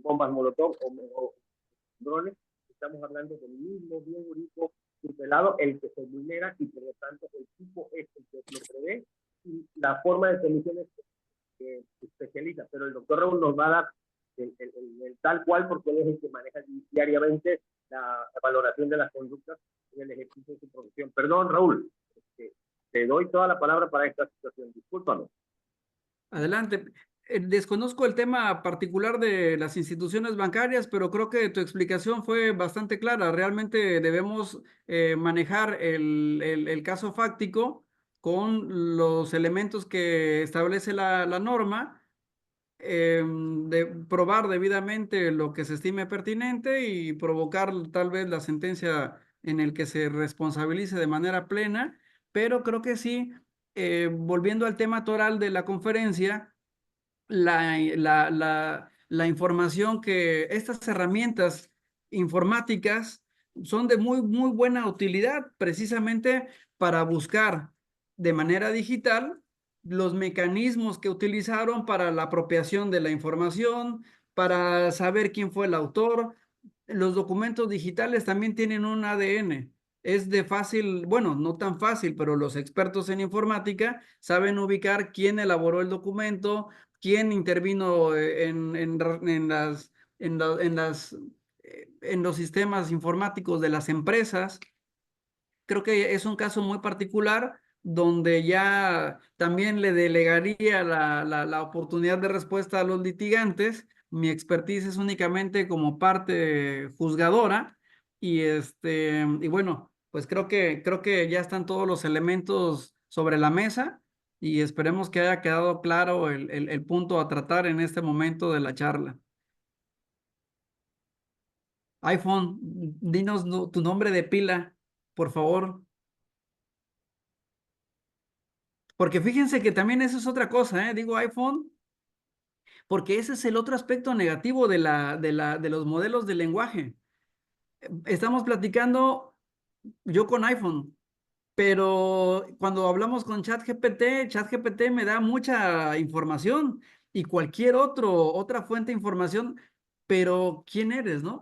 bombas molotov o drones. Estamos hablando del mismo bien jurídico tutelado, el que se vulnera, y por lo tanto el tipo es el que lo prevé, y la forma de solución es se especializa. Pero el doctor Raúl nos va a dar el tal cual, porque él es el que maneja diariamente la valoración de las conductas en el ejercicio de su profesión. Perdón, Raúl, te doy toda la palabra para esta situación. Discúlpame. Adelante. Desconozco el tema particular de las instituciones bancarias, pero creo que tu explicación fue bastante clara. Realmente debemos manejar el caso fáctico con los elementos que establece la norma, de probar debidamente lo que se estime pertinente y provocar tal vez la sentencia en el que se responsabilice de manera plena, pero creo que sí, volviendo al tema toral de la conferencia, la información que estas herramientas informáticas son de muy buena utilidad, precisamente para buscar de manera digital los mecanismos que utilizaron para la apropiación de la información, para saber quién fue el autor. Los documentos digitales también tienen un ADN. Es de fácil, bueno, no tan fácil, pero los expertos en informática saben ubicar quién elaboró el documento, quién intervino en los sistemas informáticos de las empresas. Creo que es un caso muy particular donde ya también le delegaría la oportunidad de respuesta a los litigantes. Mi expertise es únicamente como parte juzgadora, y bueno, pues creo que ya están todos los elementos sobre la mesa, y esperemos que haya quedado claro el punto a tratar en este momento de la charla. iPhone, dinos tu nombre de pila, por favor. Porque fíjense que también eso es otra cosa, digo iPhone, porque ese es el otro aspecto negativo de los modelos de lenguaje. Estamos platicando yo con iPhone, pero cuando hablamos con ChatGPT me da mucha información, y cualquier otra fuente de información, pero ¿quién eres, no?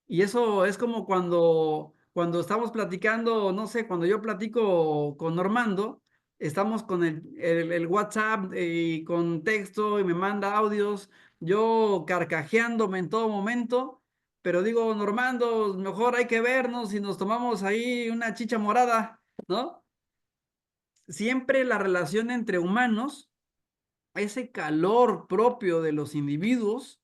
Y eso es como cuando estamos platicando, no sé, cuando yo platico con Normando, estamos con el WhatsApp y con texto, y me manda audios, yo carcajeándome en todo momento, pero digo, Normando, mejor hay que vernos y nos tomamos ahí una chicha morada, ¿no? Siempre la relación entre humanos, ese calor propio de los individuos,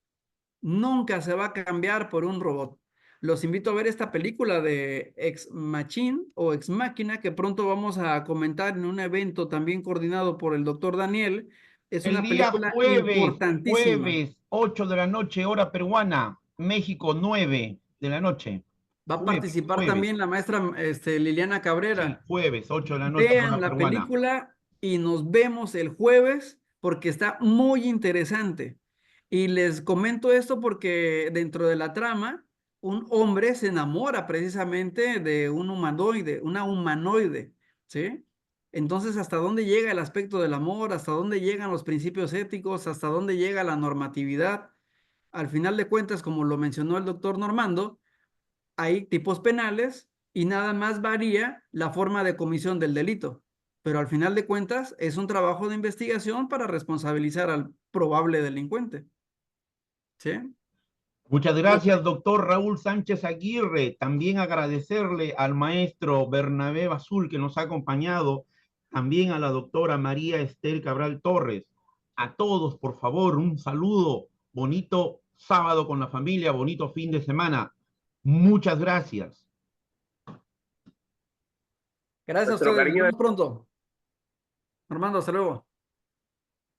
nunca se va a cambiar por un robot. Los invito a ver esta película de Ex Machine o Ex Máquina, que pronto vamos a comentar en un evento también coordinado por el doctor Daniel. Es El una día película jueves, importantísima. 8 de la noche, hora peruana, México 9 de la noche. Va a participar también la maestra Liliana Cabrera. Sí, jueves, 8 de la noche, Vean hora la peruana. película y nos vemos el jueves, porque está muy interesante. Y les comento esto porque dentro de la trama, un hombre se enamora precisamente de un humanoide, una humanoide, ¿sí? Entonces, ¿hasta dónde llega el aspecto del amor? ¿Hasta dónde llegan los principios éticos? ¿Hasta dónde llega la normatividad? Al final de cuentas, como lo mencionó el doctor Normando, hay tipos penales y nada más varía la forma de comisión del delito. pero al final de cuentas es un trabajo de investigación para responsabilizar al probable delincuente. ¿Sí? Muchas gracias, doctor Raúl Sánchez Aguirre. También agradecerle al maestro Bernabé Bazul que nos ha acompañado, también a la doctora María Esther Cabral Torres. A todos, por favor, un saludo. Bonito sábado con la familia, bonito fin de semana. Muchas gracias. Gracias a Nuestro ustedes. Nos cariño. vemos pronto. Armando, hasta luego.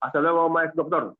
Hasta luego, maestro doctor.